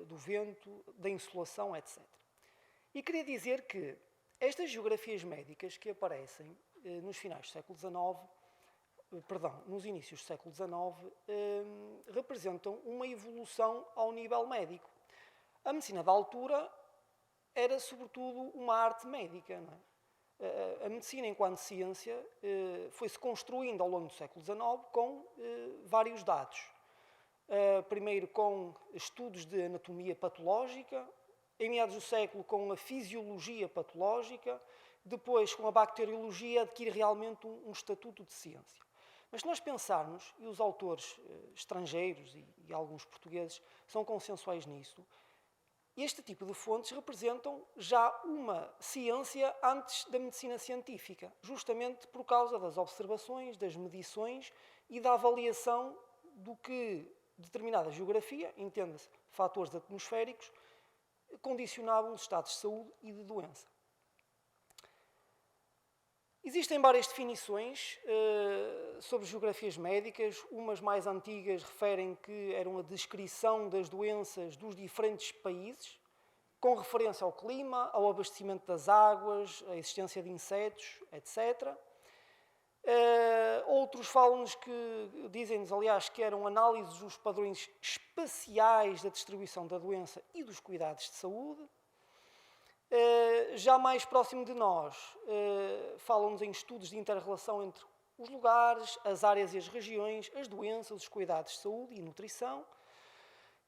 do vento, da insolação, etc. E queria dizer que estas geografias médicas que aparecem nos finais do século XIX, nos inícios do século XIX, representam uma evolução ao nível médico. A medicina da altura era, sobretudo, uma arte médica, não é? A medicina, enquanto ciência, foi-se construindo ao longo do século XIX com vários dados. Primeiro com estudos de anatomia patológica, em meados do século com a fisiologia patológica, depois com a bacteriologia adquire realmente um estatuto de ciência. Mas se nós pensarmos, e os autores estrangeiros e alguns portugueses são consensuais nisso, este tipo de fontes representam já uma ciência antes da medicina científica, justamente por causa das observações, das medições e da avaliação do que determinada geografia, entenda-se fatores atmosféricos, condicionavam os estados de saúde e de doença. Existem várias definições sobre geografias médicas. Umas mais antigas referem que eram a descrição das doenças dos diferentes países, com referência ao clima, ao abastecimento das águas, à existência de insetos, etc. Outros falam-nos que, dizem-nos, aliás, que eram análises dos padrões espaciais da distribuição da doença e dos cuidados de saúde. Já mais próximo de nós, falam-nos em estudos de inter-relação entre os lugares, as áreas e as regiões, as doenças, os cuidados de saúde e nutrição.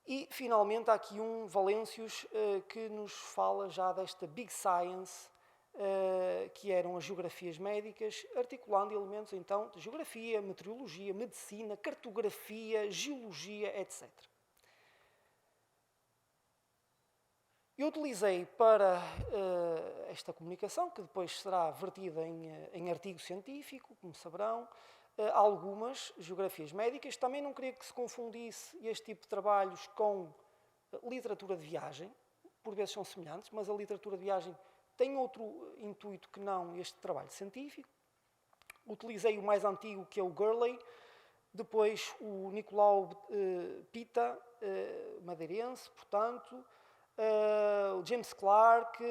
E, finalmente, há aqui um Valêncios que nos fala já desta Big Science, que eram as geografias médicas, articulando elementos, então, de geografia, meteorologia, medicina, cartografia, geologia, etc. Eu utilizei para esta comunicação, que depois será vertida em artigo científico, como saberão, algumas geografias médicas. Também não queria que se confundisse este tipo de trabalhos com literatura de viagem. Por vezes são semelhantes, mas a literatura de viagem tem outro intuito que não este trabalho científico. Utilizei o mais antigo, que é o Gurley, depois o Nicolau Pita, madeirense, portanto, o James Clark,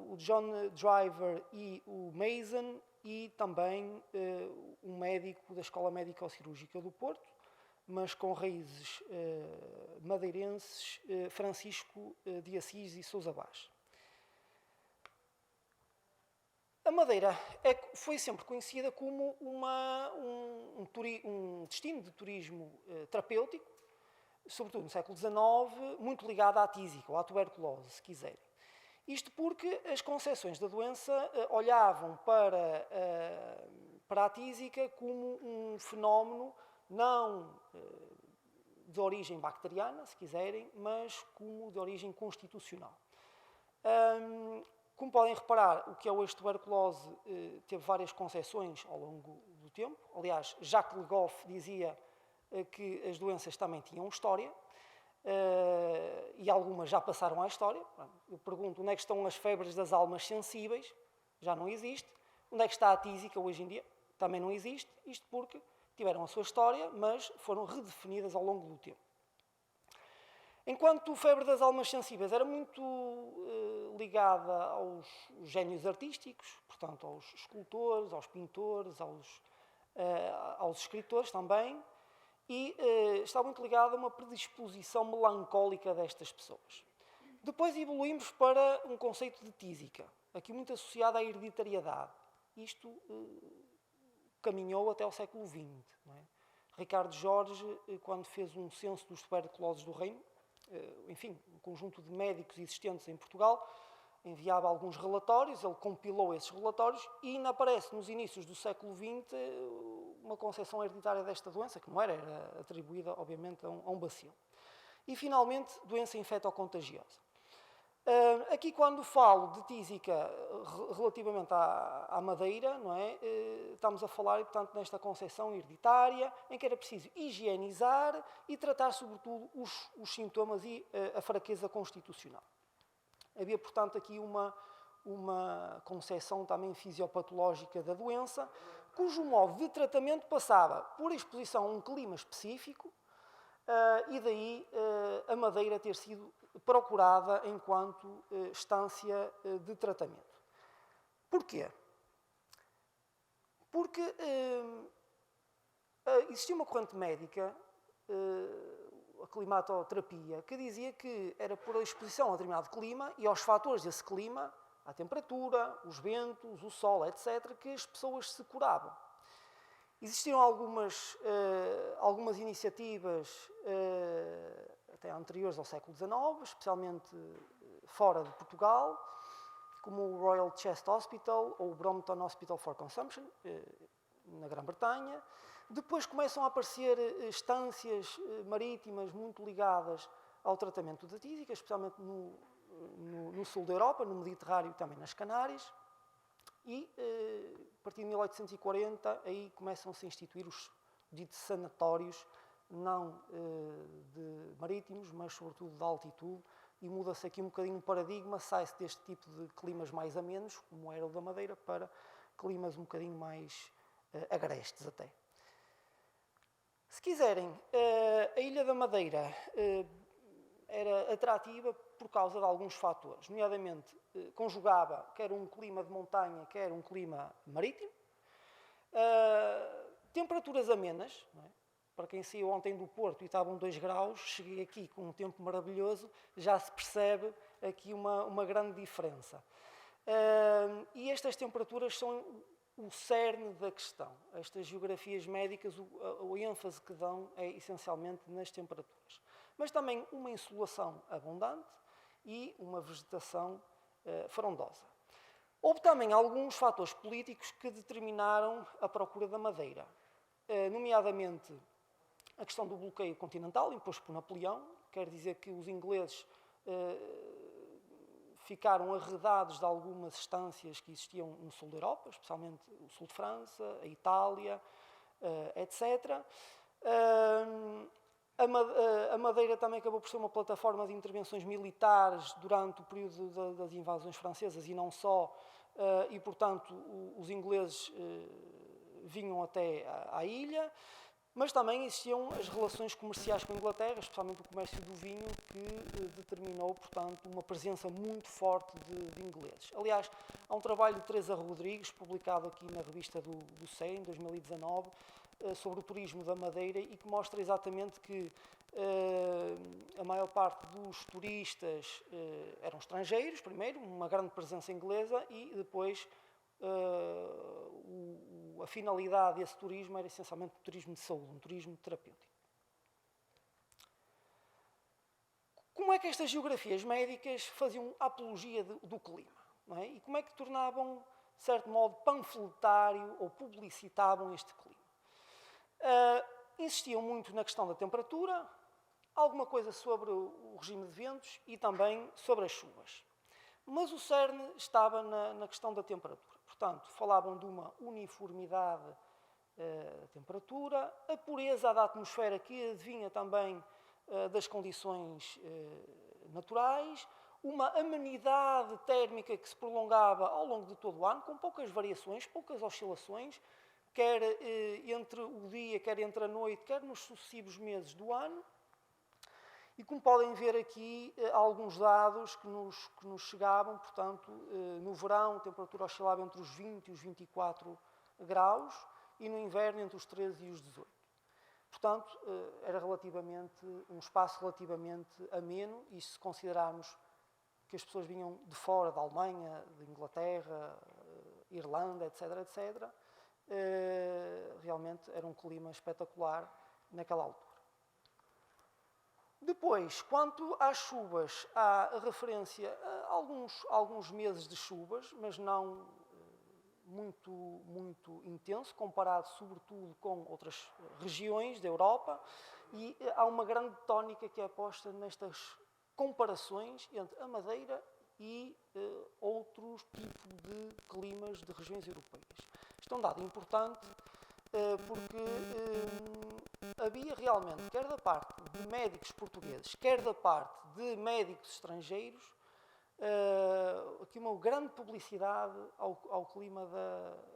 o John Driver e o Mason, e também um médico da Escola Médico-Cirúrgica do Porto, mas com raízes madeirenses, Francisco de Assis e Sousa Vaz. A Madeira foi sempre conhecida como um destino de turismo terapêutico, sobretudo no século XIX, muito ligado à tísica ou à tuberculose, se quiserem. Isto porque as concepções da doença olhavam para a tísica como um fenómeno não de origem bacteriana, se quiserem, mas como de origem constitucional. Como podem reparar, o que é hoje tuberculose teve várias concepções ao longo do tempo. Aliás, Jacques Le Goff dizia que as doenças também tinham história, e algumas já passaram à história. Eu pergunto, onde é que estão as febres das almas sensíveis? Já não existe. Onde é que está a tísica hoje em dia? Também não existe. Isto porque tiveram a sua história, mas foram redefinidas ao longo do tempo. Enquanto a febre das almas sensíveis era muito ligada aos génios artísticos, portanto aos escultores, aos pintores, aos escritores também, e está muito ligada a uma predisposição melancólica destas pessoas. Depois evoluímos para um conceito de tísica, aqui muito associado à hereditariedade. Isto caminhou até ao século XX. Não é? Ricardo Jorge, quando fez um censo dos tuberculosos do reino, enfim, um conjunto de médicos existentes em Portugal, enviava alguns relatórios, ele compilou esses relatórios e ainda aparece nos inícios do século XX uma concepção hereditária desta doença, que não era atribuída, obviamente, a um bacilo. E, finalmente, doença infectocontagiosa. Aqui, quando falo de tísica relativamente à madeira, não é? Estamos a falar, portanto, nesta concepção hereditária, em que era preciso higienizar e tratar, sobretudo, os sintomas e a fraqueza constitucional. Havia, portanto, aqui uma concepção também fisiopatológica da doença, cujo modo de tratamento passava por exposição a um clima específico, e daí a madeira ter sido procurada enquanto estância de tratamento. Porquê? Porque existia uma corrente médica, a climatoterapia, que dizia que era por exposição a determinado clima e aos fatores desse clima, a temperatura, os ventos, o sol, etc., que as pessoas se curavam. Existiram algumas iniciativas até anteriores ao século XIX, especialmente fora de Portugal, como o Royal Chest Hospital ou o Brompton Hospital for Consumption, na Grã-Bretanha. Depois começam a aparecer estâncias marítimas muito ligadas ao tratamento da tísica, especialmente no sul da Europa, no Mediterrâneo e também nas Canárias. E, a partir de 1840, aí começam-se a instituir os ditos sanatórios, não marítimos, mas sobretudo de altitude, e muda-se aqui um bocadinho o paradigma, sai-se deste tipo de climas mais amenos, como era o da Madeira, para climas um bocadinho mais agrestes até. Se quiserem, a Ilha da Madeira era atrativa por causa de alguns fatores, nomeadamente conjugava quer um clima de montanha, quer um clima marítimo, temperaturas amenas, não é? Para quem saiu ontem do Porto e estavam 2 graus, cheguei aqui com um tempo maravilhoso, já se percebe aqui uma grande diferença. E estas temperaturas são o cerne da questão. Estas geografias médicas, o ênfase que dão é essencialmente nas temperaturas. Mas também uma insolação abundante e uma vegetação frondosa. Houve também alguns fatores políticos que determinaram a procura da madeira, nomeadamente a questão do bloqueio continental imposto por Napoleão, quer dizer que os ingleses ficaram arredados de algumas estâncias que existiam no sul da Europa, especialmente o sul de França, a Itália, etc. A Madeira também acabou por ser uma plataforma de intervenções militares durante o período das invasões francesas e não só, e portanto os ingleses vinham até à ilha, mas também existiam as relações comerciais com a Inglaterra, especialmente o comércio do vinho, que determinou, portanto, uma presença muito forte de ingleses. Aliás, há um trabalho de Teresa Rodrigues, publicado aqui na revista do CEI, em 2019, sobre o turismo da Madeira e que mostra exatamente que a maior parte dos turistas eram estrangeiros, primeiro, uma grande presença inglesa e depois a finalidade desse turismo era essencialmente um turismo de saúde, um turismo terapêutico. Como é que estas geografias médicas faziam apologia do clima? Não é? E como é que tornavam, de certo modo, panfletário ou publicitavam este clima? Insistiam muito na questão da temperatura, alguma coisa sobre o regime de ventos e também sobre as chuvas. Mas o cerne estava na questão da temperatura. Portanto, falavam de uma uniformidade da temperatura, a pureza da atmosfera que advinha também das condições naturais, uma amenidade térmica que se prolongava ao longo de todo o ano, com poucas variações, poucas oscilações, quer entre o dia, quer entre a noite, quer nos sucessivos meses do ano. E como podem ver aqui, há alguns dados que nos chegavam, portanto, no verão a temperatura oscilava entre os 20 e os 24 graus e no inverno entre os 13 e os 18. Portanto, era um espaço relativamente ameno e se considerarmos que as pessoas vinham de fora, da Alemanha, de Inglaterra, Irlanda, etc., etc., realmente era um clima espetacular naquela altura. Depois, quanto às chuvas, há referência a alguns meses de chuvas, mas não muito intenso, comparado sobretudo com outras regiões da Europa, e há uma grande tónica que é posta nestas comparações entre a Madeira e outros tipos de climas de regiões europeias. Isto é um dado importante porque havia realmente, quer da parte de médicos portugueses, quer da parte de médicos estrangeiros, aqui uma grande publicidade ao clima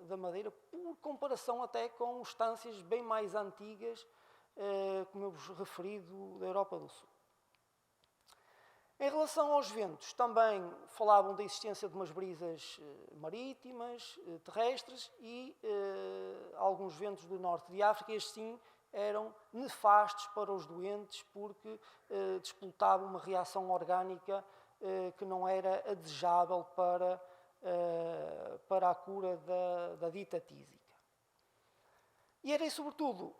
da Madeira, por comparação até com estâncias bem mais antigas, como eu vos referi, da Europa do Sul. Em relação aos ventos, também falavam da existência de umas brisas marítimas, terrestres e alguns ventos do norte de África. Estes sim eram nefastos para os doentes porque disputavam uma reação orgânica que não era a desejável para a cura da dita tísica. E era, sobretudo,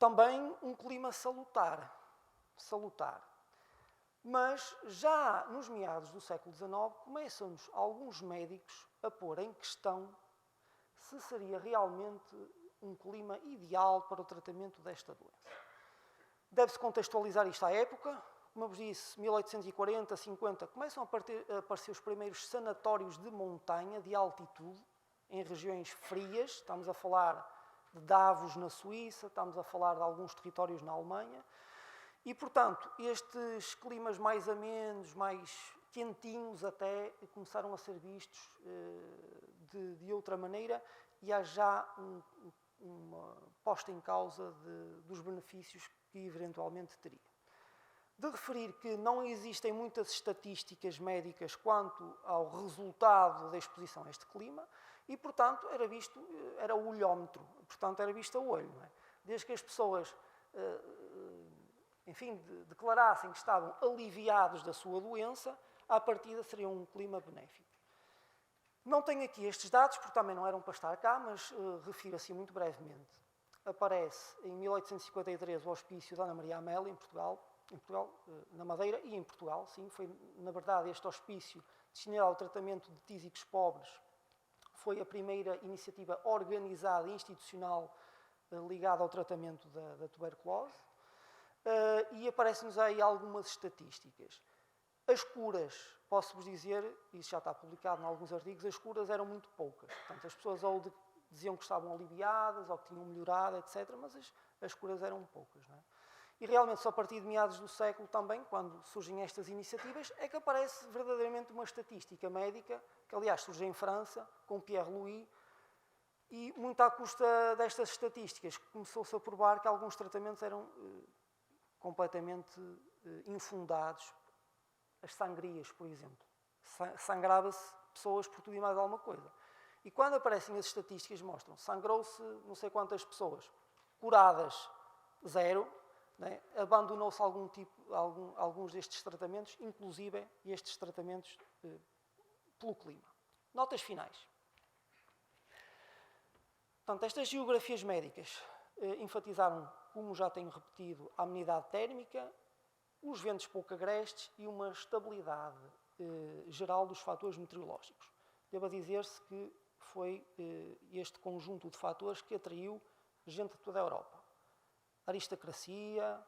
também um clima salutar. Mas já nos meados do século XIX começam-nos alguns médicos a pôr em questão se seria realmente um clima ideal para o tratamento desta doença. Deve-se contextualizar isto à época. Como eu vos disse, 1840, 50, começam a aparecer os primeiros sanatórios de montanha, de altitude, em regiões frias. Estamos a falar de Davos, na Suíça, estamos a falar de alguns territórios na Alemanha. E, portanto, estes climas mais amenos, mais quentinhos até, começaram a ser vistos de outra maneira e há já uma posta em causa dos benefícios que eventualmente teria. De referir que não existem muitas estatísticas médicas quanto ao resultado da exposição a este clima e, portanto, era o olhómetro, portanto, era visto a olho. Não é? Desde que as pessoas declarassem que estavam aliviados da sua doença, à partida seria um clima benéfico. Não tenho aqui estes dados, porque também não eram para estar cá, mas refiro assim muito brevemente. Aparece em 1853 o hospício da Ana Maria Amélia, em Portugal, na Madeira e em Portugal, sim, foi, na verdade, este hospício destinado ao tratamento de tísicos pobres, foi a primeira iniciativa organizada e institucional ligada ao tratamento da tuberculose. E aparecem-nos aí algumas estatísticas. As curas, posso-vos dizer, isso já está publicado em alguns artigos, as curas eram muito poucas. Portanto, as pessoas ou diziam que estavam aliviadas ou que tinham melhorado, etc., mas as curas eram poucas. Não é? E realmente só a partir de meados do século também, quando surgem estas iniciativas, é que aparece verdadeiramente uma estatística médica, que aliás surge em França, com Pierre Louis, e muito à custa destas estatísticas começou-se a provar que alguns tratamentos eram completamente infundados. As sangrias, por exemplo. Sangrava-se pessoas por tudo e mais alguma coisa. E quando aparecem as estatísticas mostram, sangrou-se não sei quantas pessoas, curadas 0, né? Abandonou-se alguns destes tratamentos, inclusive estes tratamentos pelo clima. Notas finais. Portanto, estas geografias médicas enfatizaram, como já tenho repetido, a amenidade térmica, os ventos pouco agrestes e uma estabilidade geral dos fatores meteorológicos. Deve dizer-se que foi este conjunto de fatores que atraiu gente de toda a Europa. Aristocracia,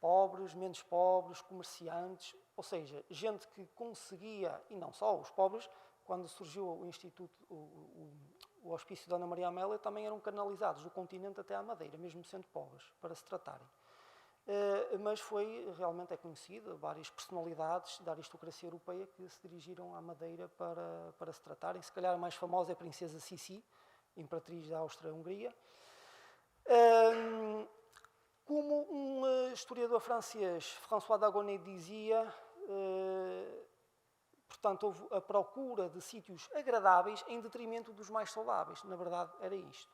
pobres, menos pobres, comerciantes, ou seja, gente que conseguia, e não só os pobres, quando surgiu o Instituto, o Hospício da Ana Maria Amélia, também eram canalizados do continente até à Madeira, mesmo sendo pobres, para se tratarem. Mas realmente é conhecido, várias personalidades da aristocracia europeia que se dirigiram à Madeira para se tratarem. Se calhar a mais famosa é a princesa Sissi, imperatriz da Áustria-Hungria. Como um historiador francês, François Dagonet, dizia, portanto, houve a procura de sítios agradáveis em detrimento dos mais saudáveis. Na verdade, era isto.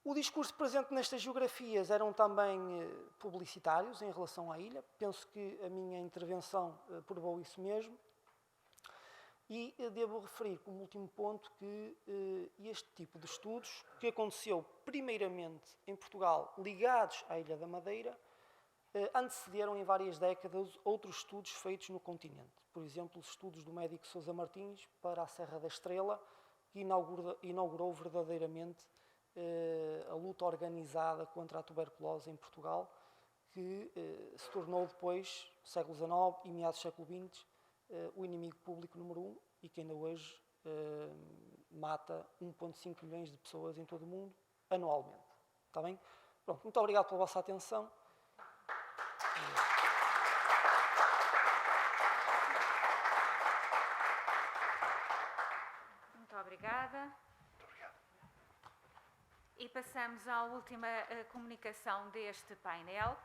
O discurso presente nestas geografias eram também publicitários em relação à ilha. Penso que a minha intervenção provou isso mesmo. E devo referir como último ponto que este tipo de estudos, que aconteceu primeiramente em Portugal, ligados à Ilha da Madeira, antecederam em várias décadas outros estudos feitos no continente. Por exemplo, os estudos do médico Sousa Martins para a Serra da Estrela, que inaugurou verdadeiramente a luta organizada contra a tuberculose em Portugal, que se tornou depois, no século XIX e meados do século XX, o inimigo público número 1 e que ainda hoje mata 1,5 milhões de pessoas em todo o mundo anualmente. Está bem? Pronto, muito obrigado pela vossa atenção. Muito obrigada. E passamos à última comunicação deste painel,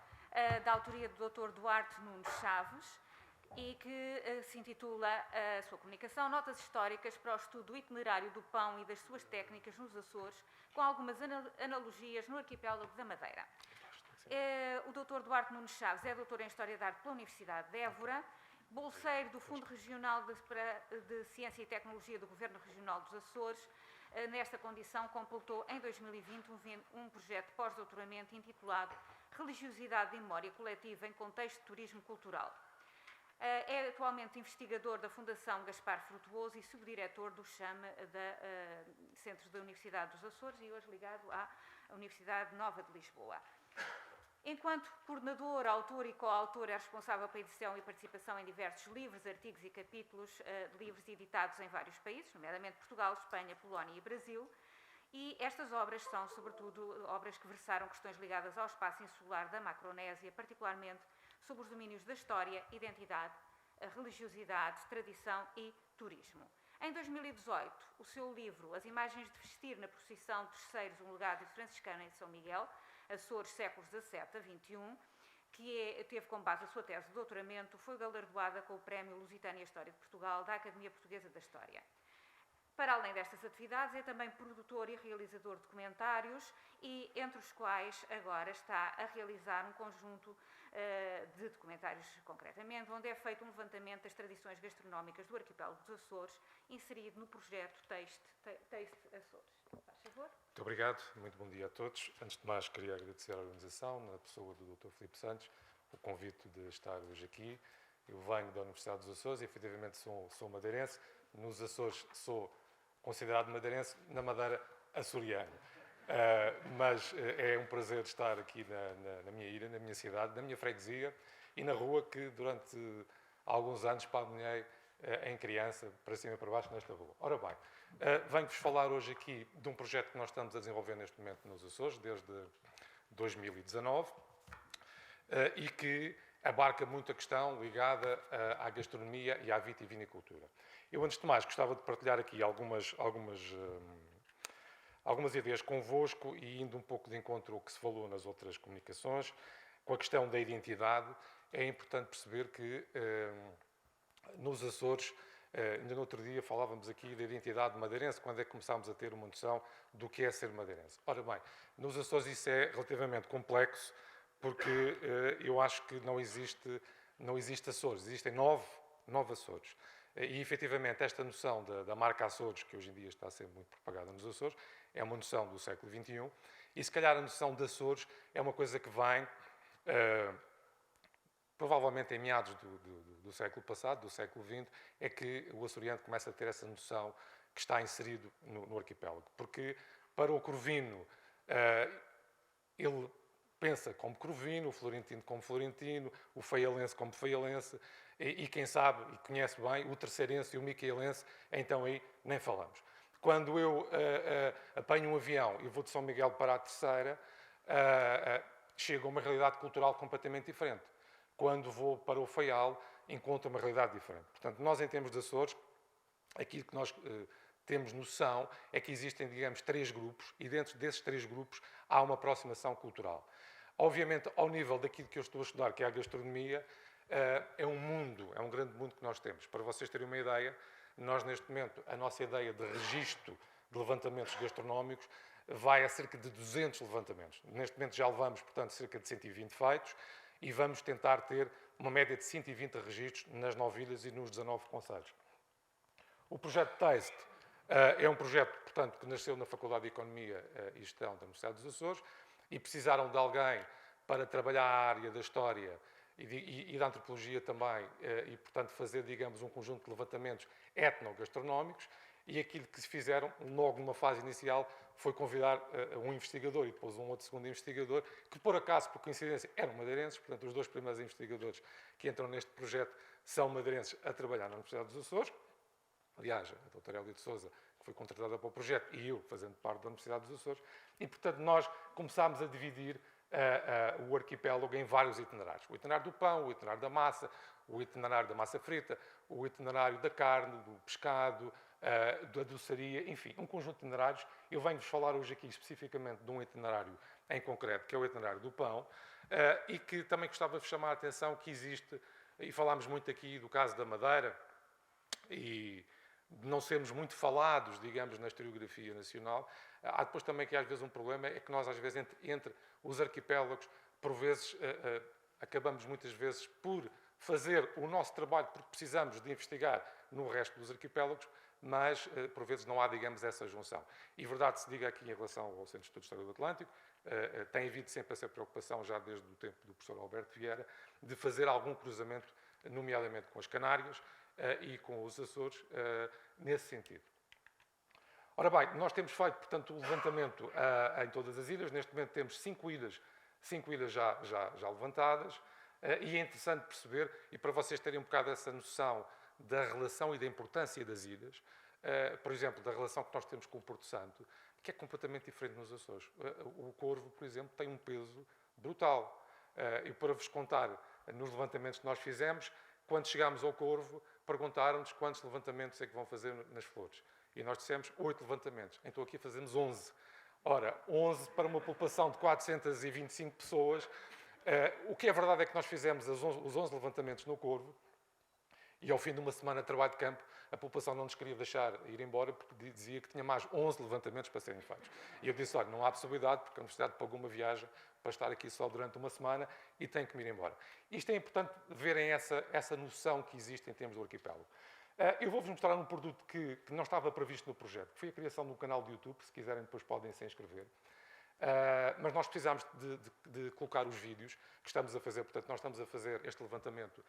da autoria do Dr. Duarte Nunes Chaves, e que se intitula a sua comunicação Notas Históricas para o Estudo do Itinerário do Pão e das suas técnicas nos Açores, com algumas analogias no arquipélago da Madeira. O Dr. Duarte Nunes Chaves é doutor em História da Arte pela Universidade de Évora, bolseiro do Fundo Regional de Ciência e Tecnologia do Governo Regional dos Açores. Nesta condição, completou em 2020 um projeto de pós-doutoramento intitulado Religiosidade e Memória Coletiva em Contexto de Turismo Cultural. É atualmente investigador da Fundação Gaspar Frutuoso e subdiretor do CHAM, Centro da Universidade dos Açores, e hoje ligado à Universidade Nova de Lisboa. Enquanto coordenador, autor e coautor, é responsável pela edição e participação em diversos livros, artigos e capítulos de livros editados em vários países, nomeadamente Portugal, Espanha, Polónia e Brasil. E estas obras são, sobretudo, obras que versaram questões ligadas ao espaço insular da Macronésia, particularmente sobre os domínios da história, identidade, religiosidade, tradição e turismo. Em 2018, o seu livro As Imagens de Vestir na Procissão de Terceiros, um legado franciscano em São Miguel, Açores, séculos XVII a XXI, que teve como base a sua tese de doutoramento, foi galardoada com o Prémio Lusitânia História de Portugal da Academia Portuguesa da História. Para além destas atividades, é também produtor e realizador de documentários, e entre os quais agora está a realizar um conjunto de documentários, concretamente, onde é feito um levantamento das tradições gastronómicas do arquipélago dos Açores, inserido no projeto Taste Açores. Faz favor. Muito obrigado, muito bom dia a todos. Antes de mais, queria agradecer à organização, na pessoa do Dr. Filipe Santos, o convite de estar hoje aqui. Eu venho da Universidade dos Açores e, efetivamente, sou madeirense. Nos Açores sou considerado madeirense, na Madeira, açoriano. Mas é um prazer estar aqui na minha ilha, na minha cidade, na minha freguesia e na rua que, durante alguns anos, palmilhei em criança, para cima e para baixo, nesta rua. Ora bem, venho-vos falar hoje aqui de um projeto que nós estamos a desenvolver neste momento nos Açores, desde 2019, e que abarca muita questão ligada à gastronomia e à vitivinicultura. Eu, antes de mais, gostava de partilhar aqui algumas ideias convosco e indo um pouco de encontro ao que se falou nas outras comunicações, com a questão da identidade. É importante perceber que nos Açores, ainda no outro dia falávamos aqui da identidade madeirense, quando é que começámos a ter uma noção do que é ser madeirense. Ora bem, nos Açores isso é relativamente complexo, porque eu acho que não existe Açores, existem nove Açores. E, efetivamente, esta noção da marca Açores, que hoje em dia está a ser muito propagada nos Açores, é uma noção do século XXI, e se calhar a noção de Açores é uma coisa que vem, provavelmente em meados do século passado, do século XX, é que o açoriano começa a ter essa noção que está inserido no arquipélago. Porque, para o corvino, ele pensa como corvino, o florentino como florentino, o faialense como faialense, e quem sabe e conhece bem, o terceirense e o micaelense, então aí nem falamos. Quando eu apanho um avião e vou de São Miguel para a Terceira, chego a uma realidade cultural completamente diferente. Quando vou para o Faial, encontro uma realidade diferente. Portanto, nós, em termos de Açores, aquilo que nós temos noção é que existem, digamos, 3 grupos, e dentro desses 3 grupos há uma aproximação cultural. Obviamente, ao nível daquilo que eu estou a estudar, que é a gastronomia, é um mundo, é um grande mundo que nós temos. Para vocês terem uma ideia, nós, neste momento, a nossa ideia de registro de levantamentos gastronómicos vai a cerca de 200 levantamentos. Neste momento já levamos, portanto, cerca de 120 feitos, e vamos tentar ter uma média de 120 registros nas 9 ilhas e nos 19 concelhos. O projeto Taste é um projeto, portanto, que nasceu na Faculdade de Economia e Gestão da Universidade dos Açores, e precisaram de alguém para trabalhar a área da história e da antropologia também, e, portanto, fazer, digamos, um conjunto de levantamentos etnogastronómicos, E aquilo que se fizeram, logo numa fase inicial, foi convidar um investigador e depois um outro segundo investigador, que por acaso, por coincidência, eram madeirenses. Portanto, os dois primeiros investigadores que entram neste projeto são madeirenses a trabalhar na Universidade dos Açores. Aliás, a doutora Hélia de Sousa, que foi contratada para o projeto, e eu, fazendo parte da Universidade dos Açores. E, portanto, nós começámos a dividir o arquipélago em vários itinerários. O itinerário do pão, o itinerário da massa, o itinerário da massa frita, o itinerário da carne, do pescado, da doçaria, enfim, um conjunto de itinerários. Eu venho-vos falar hoje aqui especificamente de um itinerário em concreto, que é o itinerário do pão, e que também gostava de chamar a atenção que existe, e falámos muito aqui do caso da Madeira, e não sermos muito falados, digamos, na historiografia nacional. Há depois também que às vezes um problema é que nós às vezes entre os arquipélagos, por vezes, acabamos muitas vezes por fazer o nosso trabalho porque precisamos de investigar no resto dos arquipélagos, mas por vezes não há, digamos, essa junção. E verdade se diga aqui em relação ao Centro de Estudos de História do Atlântico, tem havido sempre essa preocupação, já desde o tempo do professor Alberto Vieira, de fazer algum cruzamento, nomeadamente com as Canárias e com os Açores, nesse sentido. Ora bem, nós temos feito, portanto, o levantamento em todas as ilhas. Neste momento temos 5 ilhas já levantadas, e é interessante perceber, e para vocês terem um bocado essa noção da relação e da importância das ilhas, por exemplo, da relação que nós temos com o Porto Santo, que é completamente diferente nos Açores. O Corvo, por exemplo, tem um peso brutal. E para vos contar, nos levantamentos que nós fizemos, quando chegámos ao Corvo, perguntaram-nos quantos levantamentos é que vão fazer nas flores. E nós dissemos 8 levantamentos. Então aqui fazemos 11. Ora, 11 para uma população de 425 pessoas. O que é verdade é que nós fizemos os 11 levantamentos no Corvo, e ao fim de uma semana de trabalho de campo, a população não nos queria deixar ir embora porque dizia que tinha mais 11 levantamentos para serem feitos. E eu disse, olha, não há possibilidade porque a Universidade pagou uma viagem para estar aqui só durante uma semana e tem que me ir embora. Isto é importante verem essa noção que existe em termos do arquipélago. Eu vou-vos mostrar um produto que não estava previsto no projeto, que foi a criação de um canal de YouTube. Se quiserem depois podem se inscrever. Mas nós precisamos de colocar os vídeos que estamos a fazer. Portanto, nós estamos a fazer este levantamento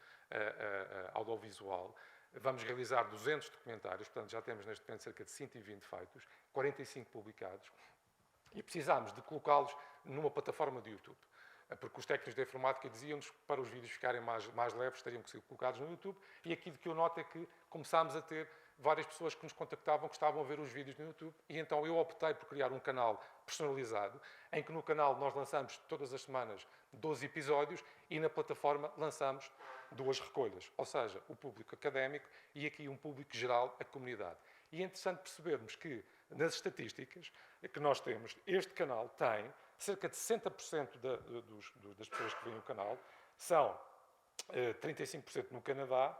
audiovisual. Vamos realizar 200 documentários. Portanto, já temos neste momento cerca de 120 feitos, 45 publicados. E precisamos de colocá-los numa plataforma de YouTube. Porque os técnicos de informática diziam-nos que para os vídeos ficarem mais leves teriam que ser colocados no YouTube. E aquilo que eu noto é que começámos a ter várias pessoas que nos contactavam, que estavam a ver os vídeos no YouTube, e então eu optei por criar um canal personalizado, em que no canal nós lançamos todas as semanas 12 episódios e na plataforma lançamos 2 recolhas, ou seja, o público académico e aqui um público geral, a comunidade. E é interessante percebermos que nas estatísticas que nós temos, este canal tem cerca de 60% das pessoas que veem o canal, são 35% no Canadá,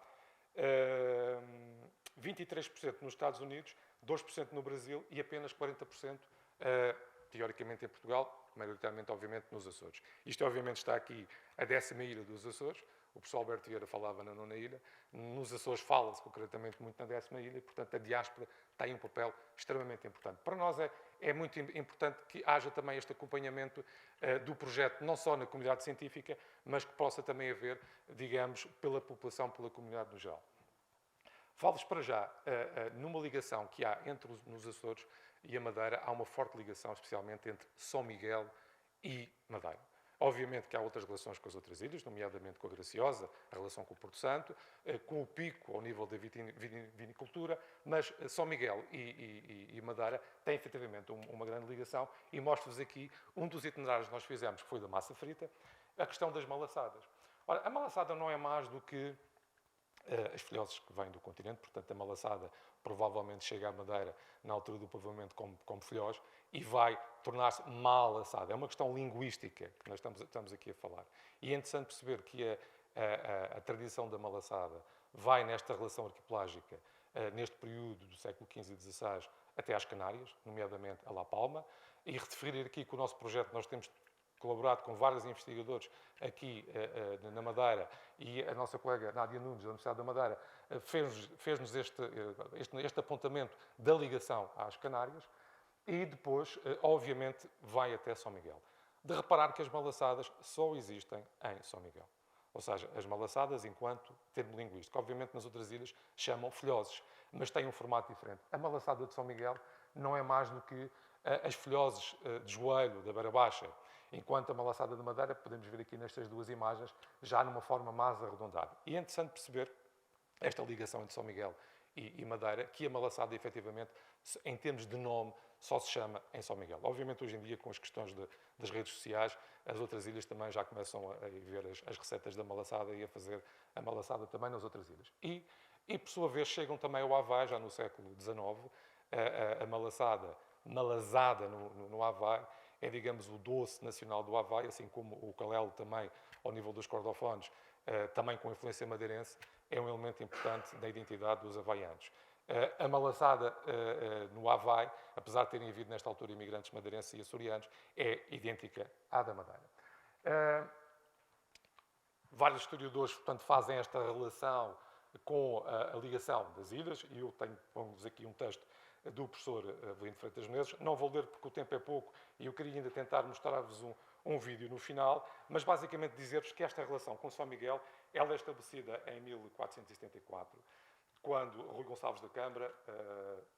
23% nos Estados Unidos, 2% no Brasil e apenas 40%, teoricamente, em Portugal, maioritariamente, obviamente, nos Açores. Isto, obviamente, está aqui a 10ª ilha dos Açores. O professor Alberto Vieira falava na 9ª ilha. Nos Açores fala-se concretamente muito na 10ª ilha e, portanto, a diáspora tem um papel extremamente importante. Para nós é muito importante que haja também este acompanhamento do projeto, não só na comunidade científica, mas que possa também haver, digamos, pela população, pela comunidade no geral. Falo-vos para já, numa ligação que há nos Açores e a Madeira, há uma forte ligação, especialmente entre São Miguel e Madeira. Obviamente que há outras relações com as outras ilhas, nomeadamente com a Graciosa, a relação com o Porto Santo, com o Pico, ao nível da vinicultura, mas São Miguel e Madeira têm efetivamente uma grande ligação, e mostro-vos aqui um dos itinerários que nós fizemos, que foi da massa frita, a questão das malaçadas. Ora, a malaçada não é mais do que as filhoses que vêm do continente, portanto a malaçada provavelmente chega à Madeira na altura do povoamento como filhós e vai tornar-se malaçada. É uma questão linguística que nós estamos aqui a falar. E é interessante perceber que a tradição da malaçada vai nesta relação arquipelágica, neste período do século XV e XVI, até às Canárias, nomeadamente a La Palma, e referir aqui que o nosso projeto, nós temos colaborado com vários investigadores aqui na Madeira, e a nossa colega Nádia Nunes, da Universidade da Madeira, fez-nos este apontamento da ligação às Canárias, e depois, obviamente, vai até São Miguel. De reparar que as malaçadas só existem em São Miguel. ou seja, as malassadas enquanto termo linguístico. Obviamente nas outras ilhas chamam filhoses, mas têm um formato diferente. A malassada de São Miguel não é mais do que as filhoses de joelho, da beira baixa, enquanto a malassada de Madeira, podemos ver aqui nestas duas imagens, já numa forma mais arredondada. E é interessante perceber esta ligação entre São Miguel e Madeira, que a malassada, efetivamente, em termos de nome, só se chama em São Miguel. Obviamente, hoje em dia, com as questões das redes sociais, as outras ilhas também já começam a ver as receitas da malassada e a fazer a malassada também nas outras ilhas. E por sua vez, chegam também ao Havaí, já no século XIX, a malazada no Havaí, é, digamos, o doce nacional do Havaí, assim como o calelo também, ao nível dos cordofones, também com influência madeirense, é um elemento importante da identidade dos havaianos. A malassada no Havaí, apesar de terem havido nesta altura imigrantes madeirenses e açorianos, é idêntica à da Madeira. Vários historiadores, portanto, fazem esta relação com a ligação das ilhas, e eu tenho, vamos aqui um texto do professor Avelino Freitas Menezes. Não vou ler porque o tempo é pouco e eu queria ainda tentar mostrar-vos um vídeo no final, mas basicamente dizer-vos que esta relação com São Miguel ela é estabelecida em 1474, quando Rui Gonçalves da Câmara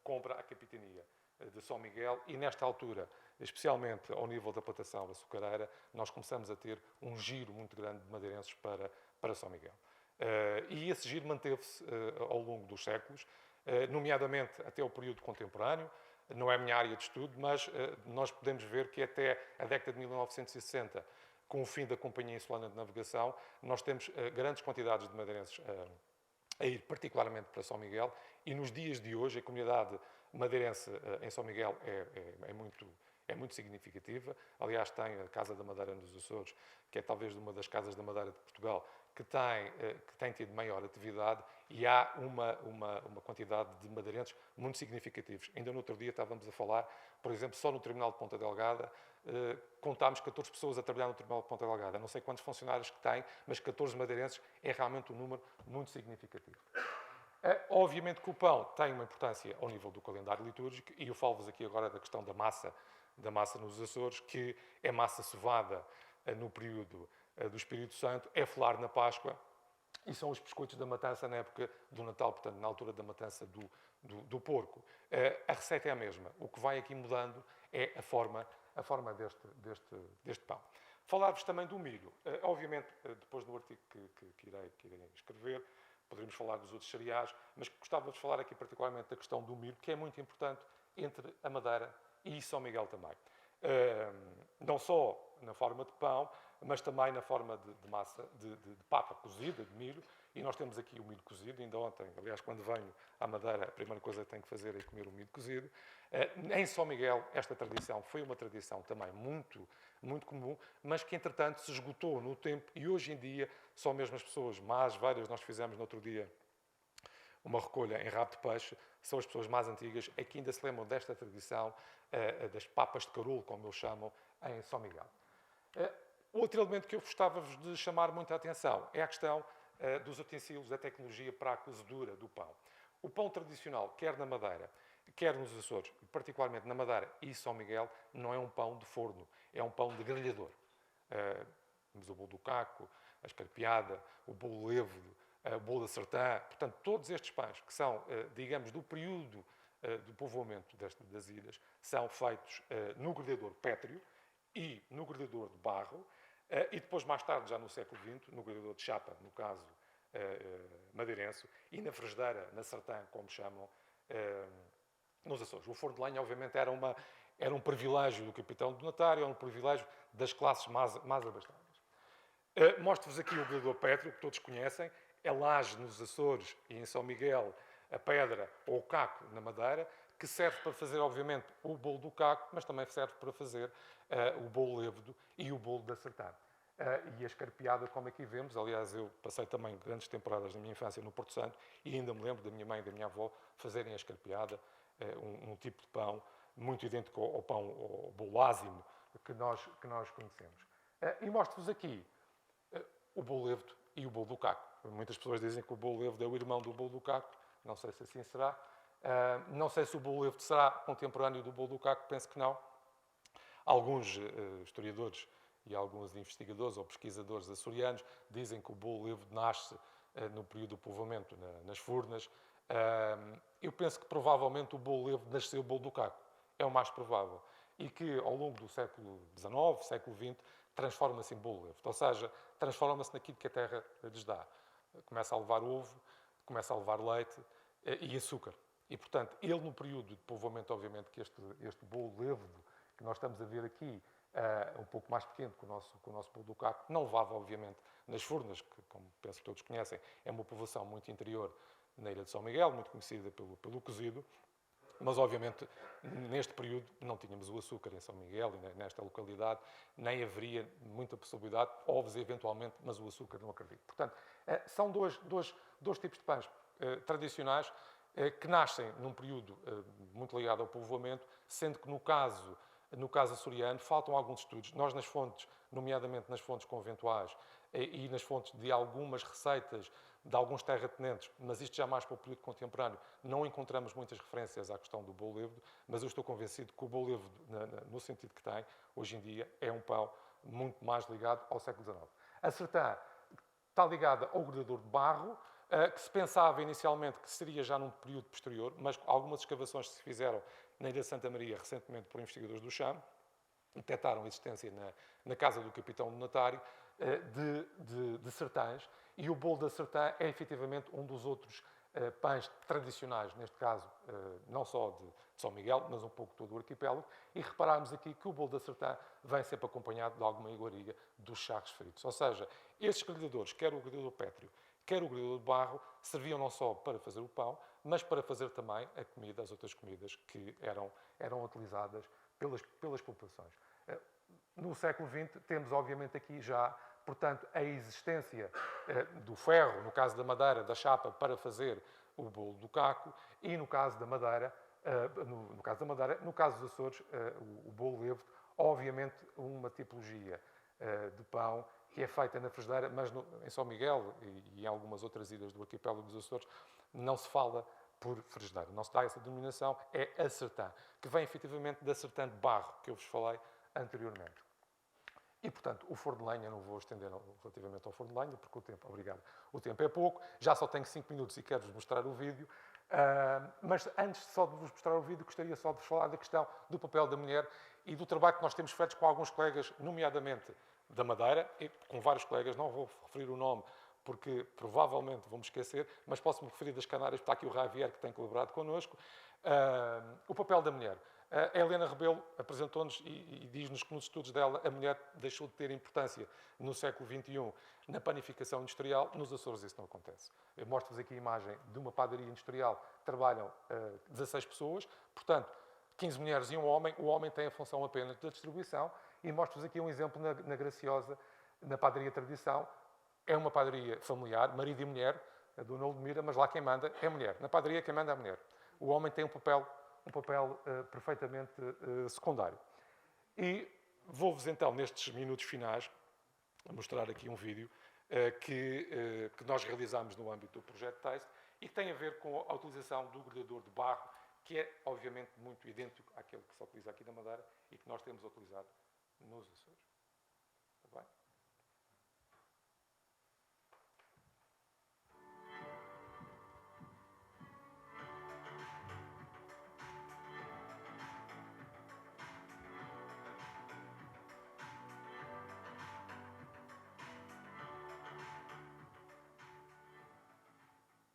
compra a capitania de São Miguel e nesta altura, especialmente ao nível da plantação açucareira, nós começamos a ter um giro muito grande de madeirenses para São Miguel. E esse giro manteve-se ao longo dos séculos, nomeadamente até o período contemporâneo. Não é a minha área de estudo, mas nós podemos ver que até a década de 1960, com o fim da Companhia Insulana de Navegação, nós temos grandes quantidades de madeirenses a ir particularmente para São Miguel, e nos dias de hoje a comunidade madeirense em São Miguel é muito significativa. Aliás, tem a Casa da Madeira nos Açores, que é talvez uma das casas da Madeira de Portugal, que tem tido maior atividade, e há uma quantidade de madeirenses muito significativos. Ainda no outro dia estávamos a falar, por exemplo, só no Terminal de Ponta Delgada, contámos 14 pessoas a trabalhar no Terminal de Ponta Delgada. Não sei quantos funcionários que tem, mas 14 madeirenses é realmente um número muito significativo. Obviamente que o pão tem uma importância ao nível do calendário litúrgico, e eu falo-vos aqui agora da questão da massa nos Açores, que é massa cevada no período do Espírito Santo, é flor na Páscoa, e são os biscoitos da matança na época do Natal, portanto, na altura da matança do porco. A receita é a mesma. O que vai aqui mudando é a forma deste pão. Falar-vos também do milho. Obviamente, depois no artigo que irei escrever, poderemos falar dos outros cereais, mas gostava de falar aqui particularmente da questão do milho, que é muito importante entre a Madeira e São Miguel também. Não só na forma de pão, mas também na forma de massa, de papa cozida, de milho, e nós temos aqui o milho cozido. Ainda ontem, aliás, quando venho à Madeira, a primeira coisa que tenho que fazer é comer o milho cozido. Em São Miguel, esta tradição foi uma tradição também muito, muito comum, mas que, entretanto, se esgotou no tempo, e hoje em dia só mesmo as pessoas mais velhas, nós fizemos no outro dia uma recolha em rabo de peixe, são as pessoas mais antigas é que ainda se lembram desta tradição das papas de carolo, como eles chamam, em São Miguel. Outro elemento que eu gostava de chamar muita atenção é a questão dos utensílios, da tecnologia para a cozedura do pão. O pão tradicional, quer na Madeira, quer nos Açores, particularmente na Madeira e São Miguel, não é um pão de forno, é um pão de grelhador. Temos o bolo do caco, a escarpeada, o bolo levedo, o bolo da sertã. Portanto, todos estes pães que são, digamos, do período do povoamento das ilhas, são feitos no grelhador pétreo e no grelhador de barro, e depois, mais tarde, já no século XX, no grelhador de chapa, no caso madeirense, e na frigideira, na sertã, como chamam, nos Açores. O forno de lenha, obviamente, era um privilégio do capitão donatário, era um privilégio das classes mais abastadas. Mostro-vos aqui o grelhador pétreo, que todos conhecem, é laje nos Açores e em São Miguel, a pedra ou o caco na Madeira, que serve para fazer, obviamente, o bolo do caco, mas também serve para fazer o bolo levedo e o bolo da sertã. E a escarpeada, como aqui vemos, aliás, eu passei também grandes temporadas na minha infância no Porto Santo e ainda me lembro da minha mãe e da minha avó fazerem a escarpeada, um tipo de pão muito idêntico ao pão, ao bolo ázimo que nós conhecemos. E mostro-vos aqui o bolo levedo e o bolo do caco. Muitas pessoas dizem que o bolo levedo é o irmão do bolo do caco, não sei se assim será. Não sei se o bolo levedo será contemporâneo do bolo do caco, penso que não. Alguns historiadores e alguns investigadores ou pesquisadores açorianos dizem que o bolo levo nasce no período do povoamento nas Furnas. Eu penso que provavelmente o bolo levo nasceu o bolo do caco, é o mais provável, e que ao longo do século XIX, século XX, transforma-se em bolo levo, ou seja, transforma-se naquilo que a terra lhes dá. Começa a levar ovo, começa a levar leite e açúcar. E, portanto, ele no período de povoamento, obviamente, que este bolo levo que nós estamos a ver aqui, um pouco mais pequeno que o nosso bolo do caco, não levava, obviamente, nas Furnas, que, como penso que todos conhecem, é uma povoação muito interior na Ilha de São Miguel, muito conhecida pelo cozido, mas, obviamente, neste período não tínhamos o açúcar em São Miguel e nesta localidade, nem haveria muita possibilidade, ovos eventualmente, mas o açúcar não acredito. Portanto, são dois tipos de pães tradicionais que nascem num período muito ligado ao povoamento, sendo que no caso açoriano faltam alguns estudos. Nós nas fontes, nomeadamente nas fontes conventuais e nas fontes de algumas receitas de alguns terratenentes, mas isto já mais para o período contemporâneo, não encontramos muitas referências à questão do bolo levo, mas eu estou convencido que o bolo levo, no sentido que tem, hoje em dia, é um pão muito mais ligado ao século XIX. A sertã está ligada ao grelhador de barro, que se pensava inicialmente que seria já num período posterior, mas algumas escavações que se fizeram na Ilha de Santa Maria, recentemente por investigadores do Cham, detectaram a existência na casa do capitão donatário de sertães, e o bolo da sertã é efetivamente um dos outros pães tradicionais, neste caso não só de São Miguel, mas um pouco todo o arquipélago, e repararmos aqui que o bolo da sertã vem sempre acompanhado de alguma iguaria dos charros fritos. Ou seja, estes grelhadores, quer o grelhador pétreo, quer o grelhador de barro, serviam não só para fazer o pão, mas para fazer também a comida, as outras comidas que eram utilizadas pelas populações. No século XX temos, obviamente, aqui já, portanto, a existência do ferro, no caso da madeira, da chapa, para fazer o bolo do caco, e no caso da madeira, no caso dos Açores, o bolo levo, obviamente, uma tipologia de pão que é feita na frigideira, mas em São Miguel e em algumas outras ilhas do arquipélago dos Açores, não se fala por frigideira. Não se dá essa denominação, é a sertã, que vem efetivamente da sertã de barro, que eu vos falei anteriormente. E, portanto, o forno de lenha, não vou estender relativamente ao forno de lenha, porque o tempo é pouco, já só tenho 5 minutos e quero-vos mostrar o vídeo, mas antes só de vos mostrar o vídeo, gostaria só de vos falar da questão do papel da mulher e do trabalho que nós temos feito com alguns colegas, nomeadamente da Madeira, e com vários colegas, não vou referir o nome, porque provavelmente vou-me esquecer, mas posso-me referir das Canárias, está aqui o Javier, que tem colaborado connosco. O papel da mulher. A Helena Rebelo apresentou-nos e diz-nos que nos estudos dela a mulher deixou de ter importância no século XXI na panificação industrial. Nos Açores isso não acontece. Eu mostro-vos aqui a imagem de uma padaria industrial que trabalham 16 pessoas, portanto, 15 mulheres e um homem. O homem tem a função apenas da distribuição. E mostro-vos aqui um exemplo na Graciosa, na padaria Tradição. É uma padaria familiar, marido e mulher, a Dona Ludmira, mas lá quem manda é a mulher. Na padaria quem manda é a mulher. O homem tem um papel perfeitamente secundário. E vou-vos então, nestes minutos finais, mostrar aqui um vídeo que nós realizámos no âmbito do Projeto Taste e que tem a ver com a utilização do grelhador de barro, que é, obviamente, muito idêntico àquele que se utiliza aqui na Madeira e que nós temos a utilizar nos Açores. Está bem?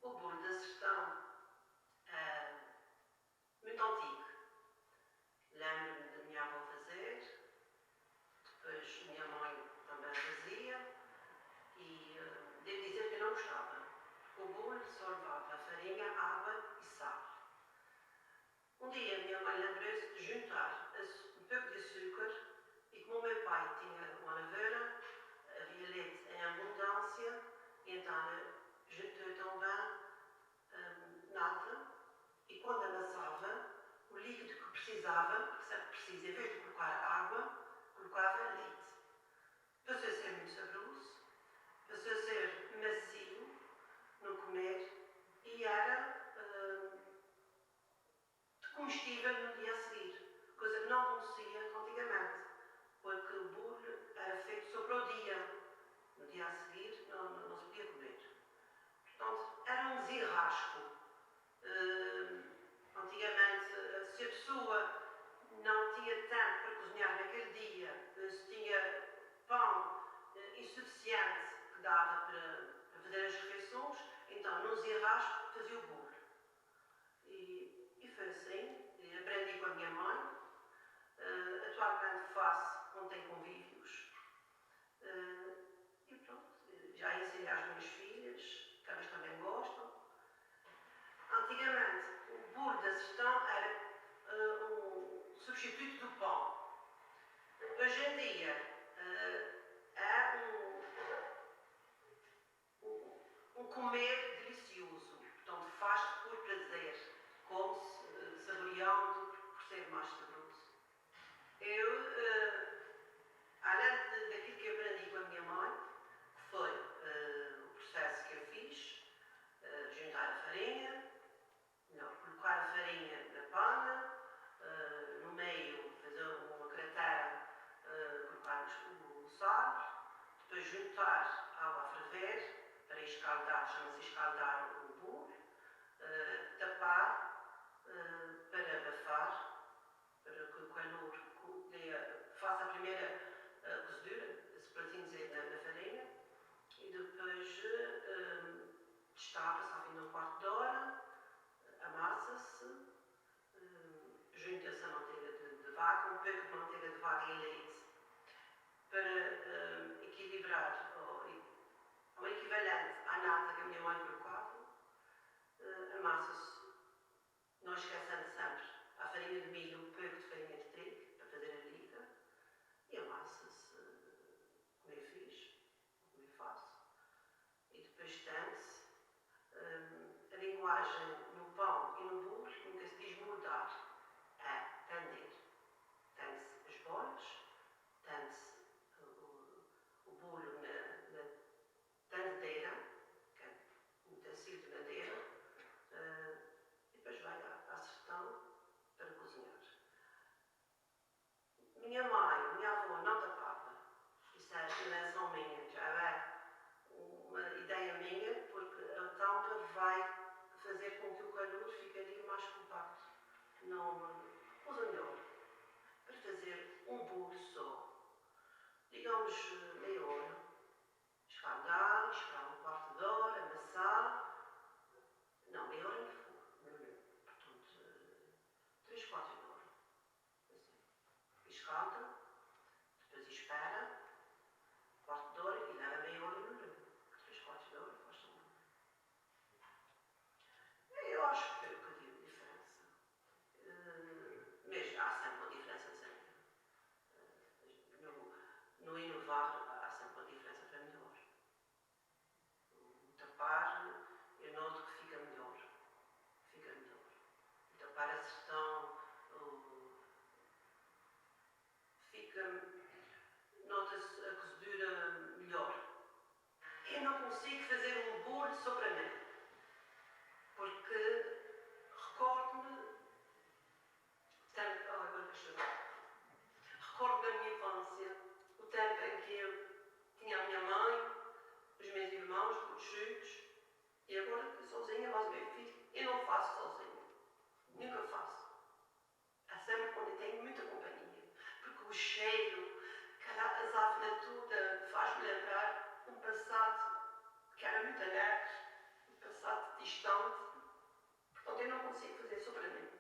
O bolo da sertão é muito antigo. Lembro-me da minha avó fazer, depois minha mãe também fazia e devo dizer que eu não gostava. O bolo só levava farinha, água e sal. Um dia minha mãe lembrou-se de juntar um pouco de açúcar e como o meu pai tinha uma lavoura, havia leite em abundância, e então juntou também nata, e quando amassava, o líquido que precisava, porque sabe que precisa, em vez de colocar água, colocava leite. Passou a ser muito saboroso, passou a ser macio no comer e era comestível no dia a seguir, coisa que não acontecia antigamente, porque o bolo era feito no Zirrasco fazia o bolo. E foi assim, e aprendi com a minha mãe. Atualmente faço, contém convívios. E pronto, já ensinei às minhas filhas, que elas também gostam. Antigamente, o bolo da sertão era um substituto do pão. Hoje em dia, é um comer delicioso. Portanto, faz-se por prazer, come-se saboreando por ser mais saboroso. Eu, além daquilo que aprendi com a minha mãe, que foi o processo que eu fiz, juntar a farinha, colocar a farinha na pana, no meio fazer uma cratera, colocar o sal, depois juntar água a ferver para escaldar, chama-se escaldar o bolo, tapar para abafar, para que o calor faça a primeira cozedura, por assim dizer, na farinha, e depois destapa-se ao fim de um quarto de hora, amassa-se, junta-se a manteiga de vaca, um pouco de manteiga de vaca e leite, para equilibrar, ou equivalente à nata que a minha mãe colocava, amassa-se, não esquecendo sempre a farinha de milho, um pouco de farinha de trigo, para fazer a liga, e amassa-se como eu fiz, como eu faço, e depois tende-se. A linguagem no pão e no bolo nunca se diz moldar, é tender. Tende-se as bolas, tende-se o bolo na tendeira, que é um tecido de madeira, e depois vai à sertão para cozinhar. Minha mãe, minha avó não tapava. Isso é invenção minha, já é uma ideia minha, porque a tampa vai fazer com que o calor fique ali mais compacto. Não usa melhor. Para fazer um bolo só, digamos meia hora, escaldar, esperar um quarto de hora, amassar. Não, meia hora no fogo. Portanto, 3, 4 horas. Assim. Escalda, depois espera, quarto de hora e leva meia hora no lume. 3, 4 horas faz um. Eu acho que foi um bocadinho de diferença. Mas há sempre uma diferença sempre. No inovar há sempre uma diferença para melhor. O tapar, eu noto que fica melhor. Fica melhor. O tapar a sertão, nota-se a cozedura melhor. Eu não consigo fazer um bolo só para mim, porque recordo-me recordo da minha infância, o tempo em que eu tinha a minha mãe, os meus irmãos, todos juntos, e agora que sozinha, mas o meu filho, eu não faço sozinha. Nunca faço. É sempre quando eu tenho muita companhia, porque o cheiro, aquela azáfama toda, faz-me lembrar um passado que era muito alegre, um passado distante. Portanto, eu não consigo fazer só para mim.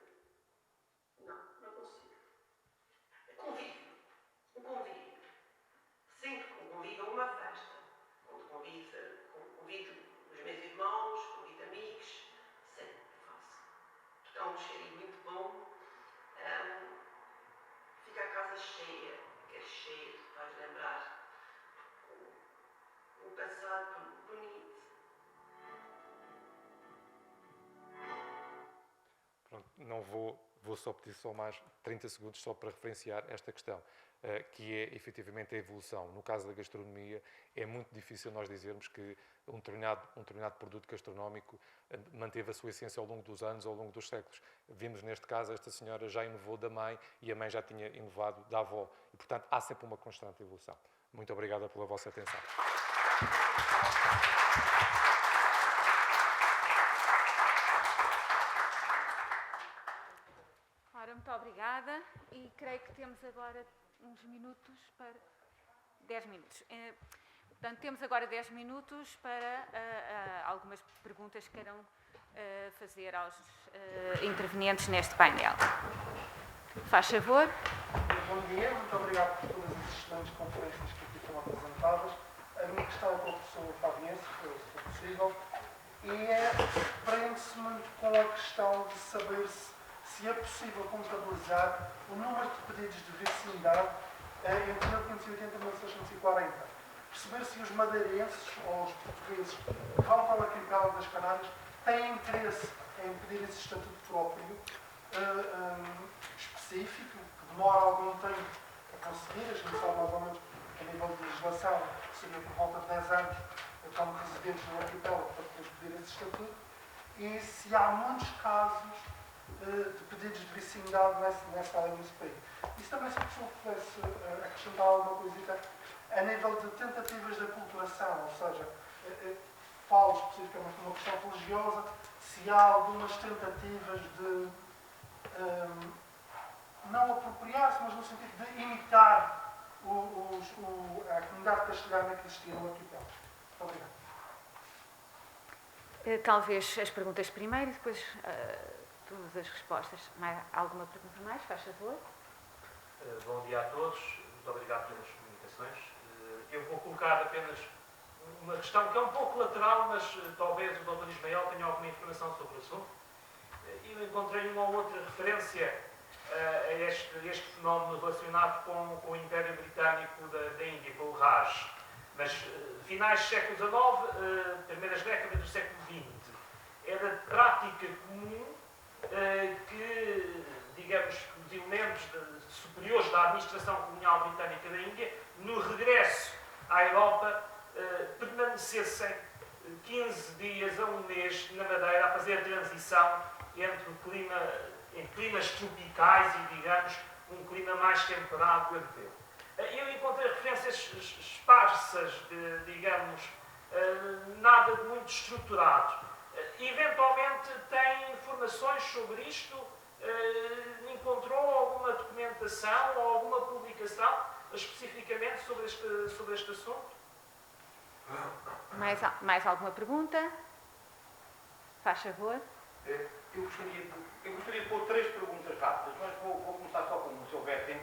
Não consigo. Convívio. Um convívio. Sempre que convido a uma festa. Quando convido os meus irmãos, convido amigos, sempre faço. Porque há um cheirinho muito bom. Fica a casa cheia, aquele cheiro, faz lembrar um passado bonito. Pronto, não vou só pedir só mais 30 segundos só para referenciar esta questão, que é efetivamente a evolução. No caso da gastronomia, é muito difícil nós dizermos que um determinado produto gastronómico manteve a sua essência ao longo dos anos, ao longo dos séculos. Vimos neste caso, esta senhora já inovou da mãe e a mãe já tinha inovado da avó. E, portanto, há sempre uma constante evolução. Muito obrigada pela vossa atenção. Ora, muito obrigada e creio que temos agora uns minutos para... 10 minutos. Portanto, temos agora 10 minutos para algumas perguntas que queiram fazer aos intervenientes neste painel. Faz favor. Bom dia, muito obrigado por todas as excelentes conferências que aqui foram apresentadas. A minha questão é para o professor Fabiense, se for possível, e prende-se muito com a questão de saber se é possível contabilizar o número de pedidos de vicinidade entre 1580 e 1640. Perceber se os madeirenses ou os portugueses que vão para o arquipélago das Canárias têm interesse em pedir esse estatuto próprio específico, que demora algum tempo a conseguir. A gente sabe mais ou menos que a nível de legislação seria por volta de 10 anos como residentes no arquipélago para depois pedir esse estatuto. E se há muitos casos de pedidos de vicinidade nessa área do país. E se também, se a pessoa pudesse acrescentar alguma coisita a nível de tentativas de aculturação, ou seja, falo especificamente de uma questão religiosa, se há algumas tentativas de não apropriar-se, mas no sentido de imitar a comunidade castelhana que existia no arquipélago. Muito obrigado. Talvez as perguntas primeiro e depois todas as respostas. Alguma pergunta mais? Faz favor. Bom dia a todos. Muito obrigado pelas comunicações. Eu vou colocar apenas uma questão que é um pouco lateral, mas talvez o Dr. Ismael tenha alguma informação sobre o assunto. Eu encontrei uma ou outra referência a este fenómeno relacionado com o Império Britânico da Índia, com o Raj. Mas finais do século XIX, primeiras décadas do século XX, era prática comum que, digamos, os elementos superiores da administração colonial britânica da Índia, no regresso à Europa, permanecessem 15 dias a um mês na Madeira a fazer transição entre climas tropicais e, digamos, um clima mais temperado europeu. Eu encontrei referências esparsas, digamos, nada de muito estruturado. Eventualmente tem informações sobre isto? Encontrou alguma documentação ou alguma publicação especificamente sobre este assunto? Mais alguma pergunta? Faz favor. Eu gostaria de pôr 3 perguntas rápidas, mas vou começar só com o Sr. Betting.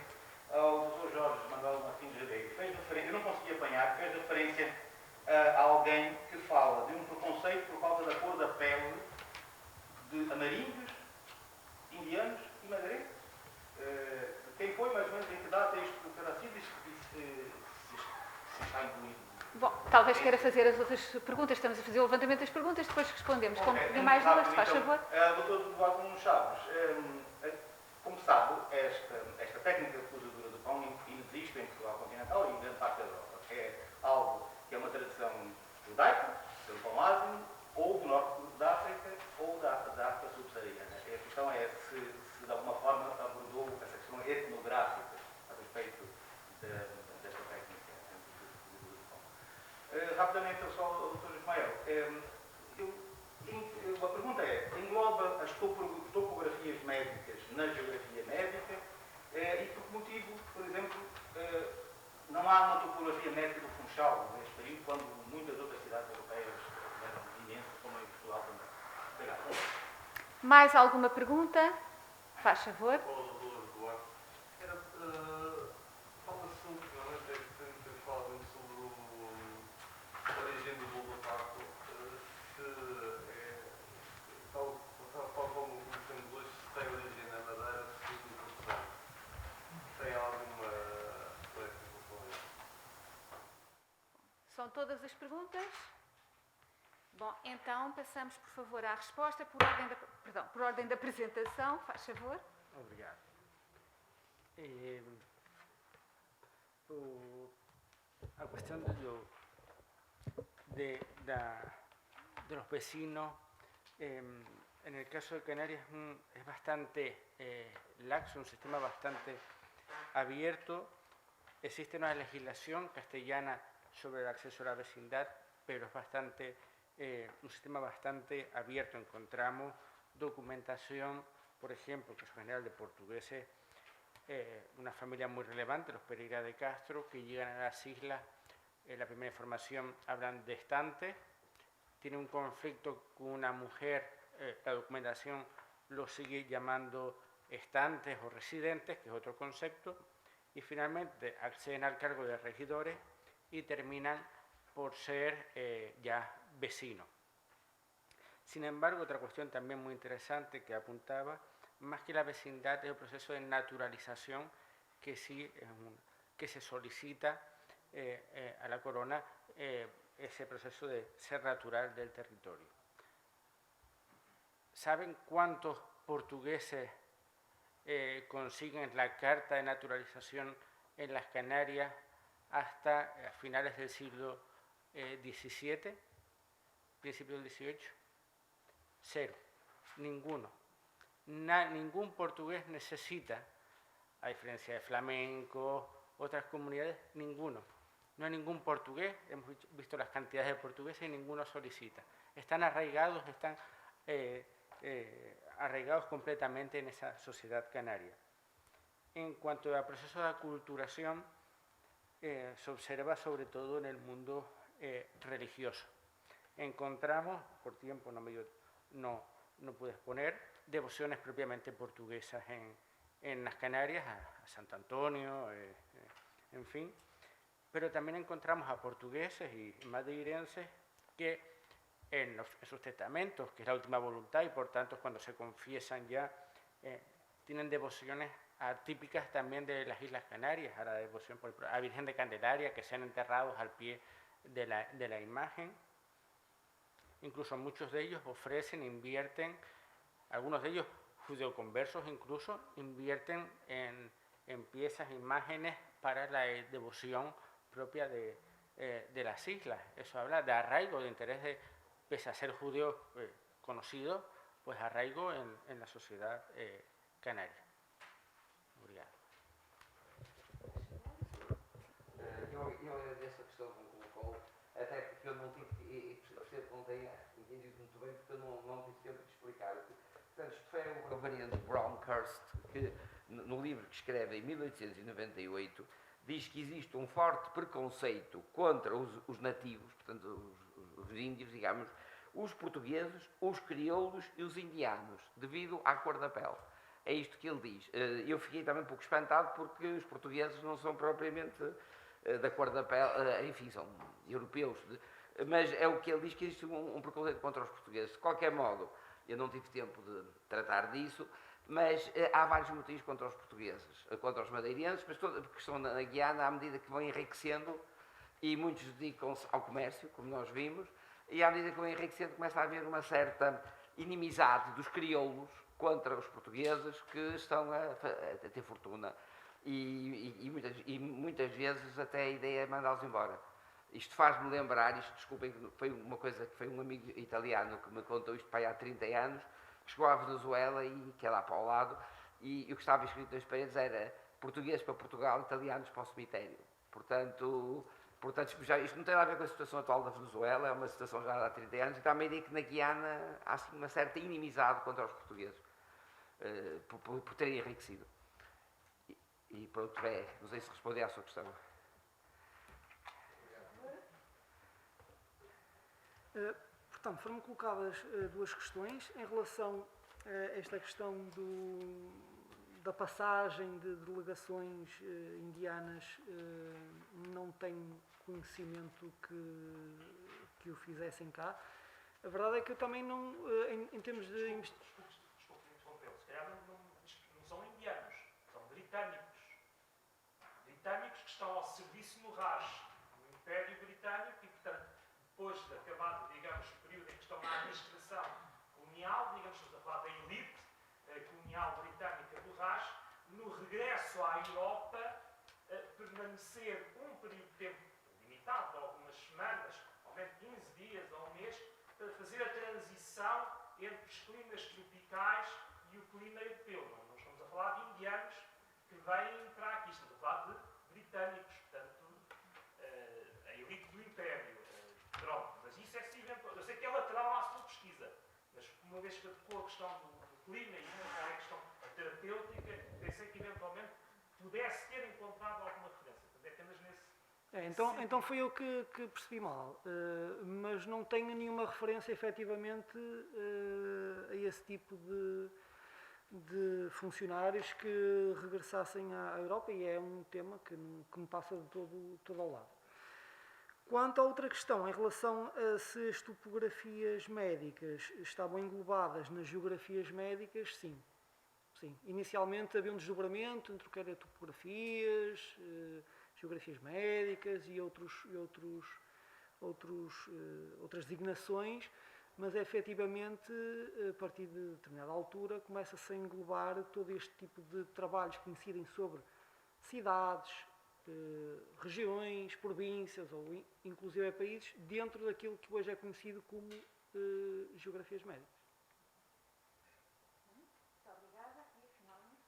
O Dr. Jorge Manuel Martins Ribeiro fez referência, eu não consegui apanhar, fez referência a alguém que fala de um preconceito por causa da cor da pele de ameríndios, indianos e madeirenses. Quem foi, mais ou menos, em que data isto terá sido e se está incluído? Bom, talvez queira fazer as outras perguntas. Estamos a fazer o levantamento das perguntas, depois respondemos. Como tem mais duas, faz favor. Dr. Eduardo Nunes Chaves, como sabe, esta técnica de cozedura do pão existe em Portugal continental e em grande parte da Europa. É algo que é uma tradição judaica, pelo pão ázimo, ou do norte da África, ou da África subsaariana. A questão é se de alguma forma abordou essa questão etnográfica a respeito desta técnica de cozedura do pão. Rapidamente, só ao Dr. Ismael. A pergunta é, engloba as topografias médicas na geografia médica e por que motivo, por exemplo, não há uma topografia médica do Funchal neste período, quando muitas outras cidades europeias eram imensas, como em Portugal também. Obrigado. Mais alguma pergunta? Faz favor. Fala-se ultimamente, temos falado muito sobre a origem do bolo taco, tal como o temos hoje, se tem origem na Madeira, se tudo em Portugal. Tem alguma reflexão em relação a isso? São todas as perguntas? Bom, então passamos, por favor, à resposta por ordem da apresentação. Faz favor. Obrigado. A cuestión de los vecinos, en el caso de Canarias es bastante laxo, un sistema bastante abierto. Existe una legislación castellana sobre el acceso a la vecindad, pero es bastante, un sistema bastante abierto. Encontramos documentación, por ejemplo, caso general de portugueses, una familia muy relevante, los Pereira de Castro, que llegan a las islas la primera información hablan de estantes, tiene un conflicto con una mujer, la documentación lo sigue llamando estantes o residentes, que es otro concepto, y finalmente acceden al cargo de regidores y terminan por ser ya vecinos. Sin embargo, otra cuestión también muy interesante que apuntaba, más que la vecindad, es el proceso de naturalización que sí que se solicita a la corona, ese proceso de ser natural del territorio. ¿Saben cuántos portugueses consiguen la carta de naturalización en las Canarias hasta finales del siglo XVII, principios del XVIII? Cero, ninguno. Ningún portugués necesita, a diferencia de flamencos, otras comunidades, ninguno. No hay ningún portugués, hemos visto las cantidades de portugueses y ninguno solicita. Están arraigados, arraigados completamente en esa sociedad canaria. En cuanto al proceso de aculturación, se observa sobre todo en el mundo religioso. Encontramos, por tiempo no pude exponer, devociones propiamente portuguesas en las Canarias, a Santo Antonio, en fin, pero también encontramos a portugueses y madrilenses que en sus testamentos, que es la última voluntad, y por tanto cuando se confiesan ya, tienen devociones típicas también de las Islas Canarias, a la devoción a Virgen de Candelaria, que sean enterrados al pie de la imagen. Incluso muchos de ellos ofrecen, invierten, algunos de ellos judeoconversos incluso, invierten en piezas, imágenes para la devoción propia de las islas. Eso habla de arraigo, de interés de, pese a ser judío conocido, pues arraigo en la sociedad canaria. Obrigado. Eu agradeço a questão que me colocou, até porque eu não tive, e percebo que não tenha entendido muito bem, porque eu não tive tempo de explicar. Portanto, isto foi o reverendo Brownhurst, que no livro que escreve em 1898, diz que existe um forte preconceito contra os nativos, portanto, os índios, digamos, os portugueses, os crioulos e os indianos, devido à cor da pele. É isto que ele diz. Eu fiquei também um pouco espantado porque os portugueses não são propriamente da cor da pele, enfim, são europeus, mas é o que ele diz, que existe um preconceito contra os portugueses. De qualquer modo, eu não tive tempo de tratar disso, mas há vários motivos contra os portugueses, contra os madeirenses, mas porque estão na Guiana, à medida que vão enriquecendo, e muitos dedicam-se ao comércio, como nós vimos, e à medida que vão enriquecendo começa a haver uma certa inimizade dos crioulos contra os portugueses que estão a ter fortuna. E muitas vezes até a ideia é mandá-los embora. Isto faz-me lembrar, desculpem, foi uma coisa que foi um amigo italiano que me contou isto para aí há 30 anos, que chegou à Venezuela, e que é lá para o lado, e o que estava escrito nas paredes era português para Portugal, italianos para o cemitério. Portanto isto não tem nada a ver com a situação atual da Venezuela, é uma situação já há 30 anos, e está a ideia que na Guiana há assim, uma certa inimizade contra os portugueses, por terem enriquecido. E pronto, não sei se responder à sua questão. Portanto, foram colocadas duas questões em relação a esta questão da passagem de delegações indianas. Não tenho conhecimento que o fizessem cá. A verdade é que eu também não, em termos de investigação... Desculpe interrompê-lo, se calhar não são indianos, são britânicos. Britânicos que estão ao serviço no Raj, no Império Britânico, e portanto, depois de acabado, digamos, o período em que estão na administração colonial, digamos, estamos a falar da elite colonial britânica do Raj, no regresso à Europa, permanecer um período de tempo limitado, algumas semanas, ao menos 15 dias ou um mês, para fazer a transição entre os climas tropicais e o clima europeu. Não estamos a falar de indianos que vêm para aqui, estamos a falar de britânicos, portanto, a elite do Império. Pronto, mas isso é eventual. Eu sei que é lateral à sua pesquisa, mas uma vez que tocou a questão do clima e a questão terapêutica, pensei que eventualmente pudesse ter encontrado alguma referência. Portanto, é apenas Então foi eu que percebi mal, mas não tenho nenhuma referência efetivamente a esse tipo de funcionários que regressassem à Europa, e é um tema que me passa de todo ao lado. Quanto à outra questão, em relação a se as topografias médicas estavam englobadas nas geografias médicas, sim. Sim. Inicialmente havia um desdobramento entre o que era topografias, geografias médicas e outras designações, mas efetivamente, a partir de determinada altura, começa-se a englobar todo este tipo de trabalhos que incidem sobre cidades, regiões, províncias ou inclusive países, dentro daquilo que hoje é conhecido como geografias médicas. Muito obrigada. E, finalmente...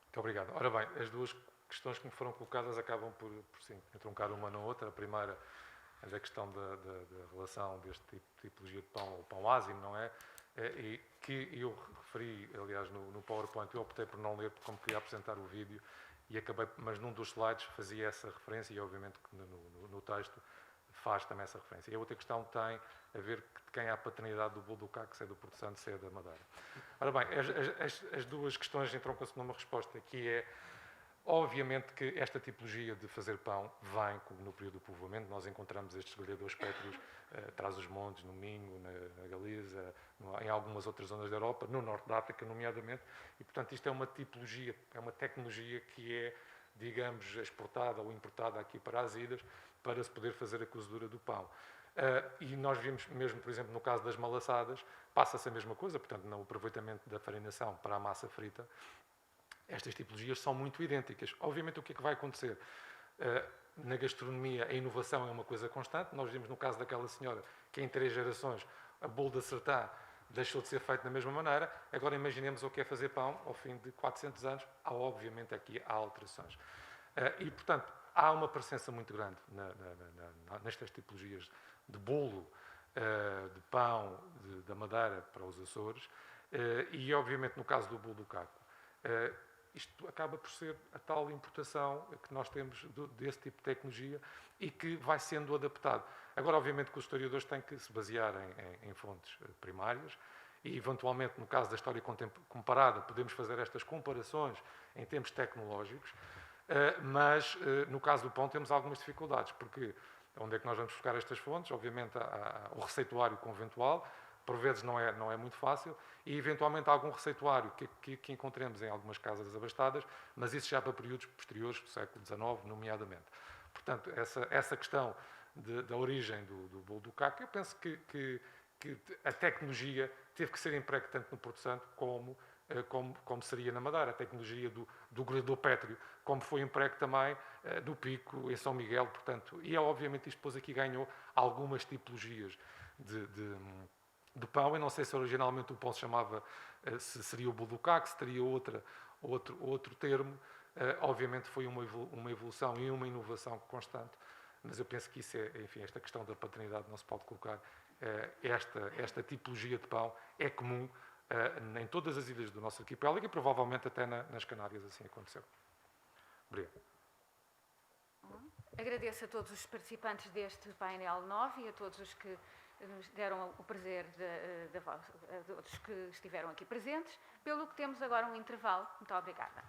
Muito obrigado. Ora bem, as duas questões que me foram colocadas acabam por sim, entroncar uma na outra. A primeira é da questão da relação deste tipo de tipologia de pão, o pão ázimo, não é? E que eu referi, aliás, no PowerPoint. Eu optei por não ler, porque como queria apresentar o vídeo, e acabei, mas num dos slides fazia essa referência, e obviamente que no texto faz também essa referência. E a outra questão tem a ver de quem é a paternidade do bolo do Caco, se é do Porto Santo, se é da Madeira. Ora bem, as duas questões entroncam-se numa resposta, que é, obviamente, que esta tipologia de fazer pão vem no período do povoamento. Nós encontramos estes grelhadores pétreos atrás dos montes, no Minho, na Galiza, em algumas outras zonas da Europa, no norte da África, nomeadamente, e, portanto, isto é uma tipologia, é uma tecnologia que é, digamos, exportada ou importada aqui para as ilhas, para se poder fazer a cozedura do pão. E nós vimos mesmo, por exemplo, no caso das malaçadas, passa-se a mesma coisa, portanto, no aproveitamento da farinação para a massa frita, estas tipologias são muito idênticas. Obviamente, o que é que vai acontecer? Na gastronomia, a inovação é uma coisa constante. Nós vimos no caso daquela senhora que em 3 gerações a bolo de sertã deixou de ser feito da mesma maneira. Agora imaginemos o que é fazer pão ao fim de 400 anos. Obviamente aqui há alterações. E, portanto, há uma presença muito grande nestas tipologias de bolo, de pão, da Madeira para os Açores. E, obviamente, no caso do bolo do Caco, isto acaba por ser a tal importação que nós temos desse tipo de tecnologia e que vai sendo adaptado. Agora, obviamente, que os historiadores têm que se basear em fontes primárias e, eventualmente, no caso da história comparada, podemos fazer estas comparações em termos tecnológicos, mas, no caso do pão, temos algumas dificuldades, porque onde é que nós vamos buscar estas fontes? Obviamente, o receituário conventual, por vezes não é muito fácil, e eventualmente algum receituário que encontremos em algumas casas abastadas, mas isso já para períodos posteriores do século XIX, nomeadamente. Portanto, essa questão da origem do bolo do Caco, eu penso que a tecnologia teve que ser empregue tanto no Porto Santo como seria na Madeira, a tecnologia do grelhador pétreo, como foi empregue também no Pico, em São Miguel, portanto, e obviamente isto depois aqui ganhou algumas tipologias de pão. Eu não sei se originalmente o pão se chamava, se seria o bolo do Caco, se teria outro termo. Obviamente foi uma evolução e uma inovação constante, mas eu penso que isso enfim, esta questão da paternidade não se pode colocar. Esta tipologia de pão é comum em todas as ilhas do nosso arquipélago e provavelmente até nas Canárias assim aconteceu. Obrigado. Agradeço a todos os participantes deste painel 9 e a todos os que nos deram o prazer dos que estiveram aqui presentes, pelo que temos agora um intervalo. Muito obrigada.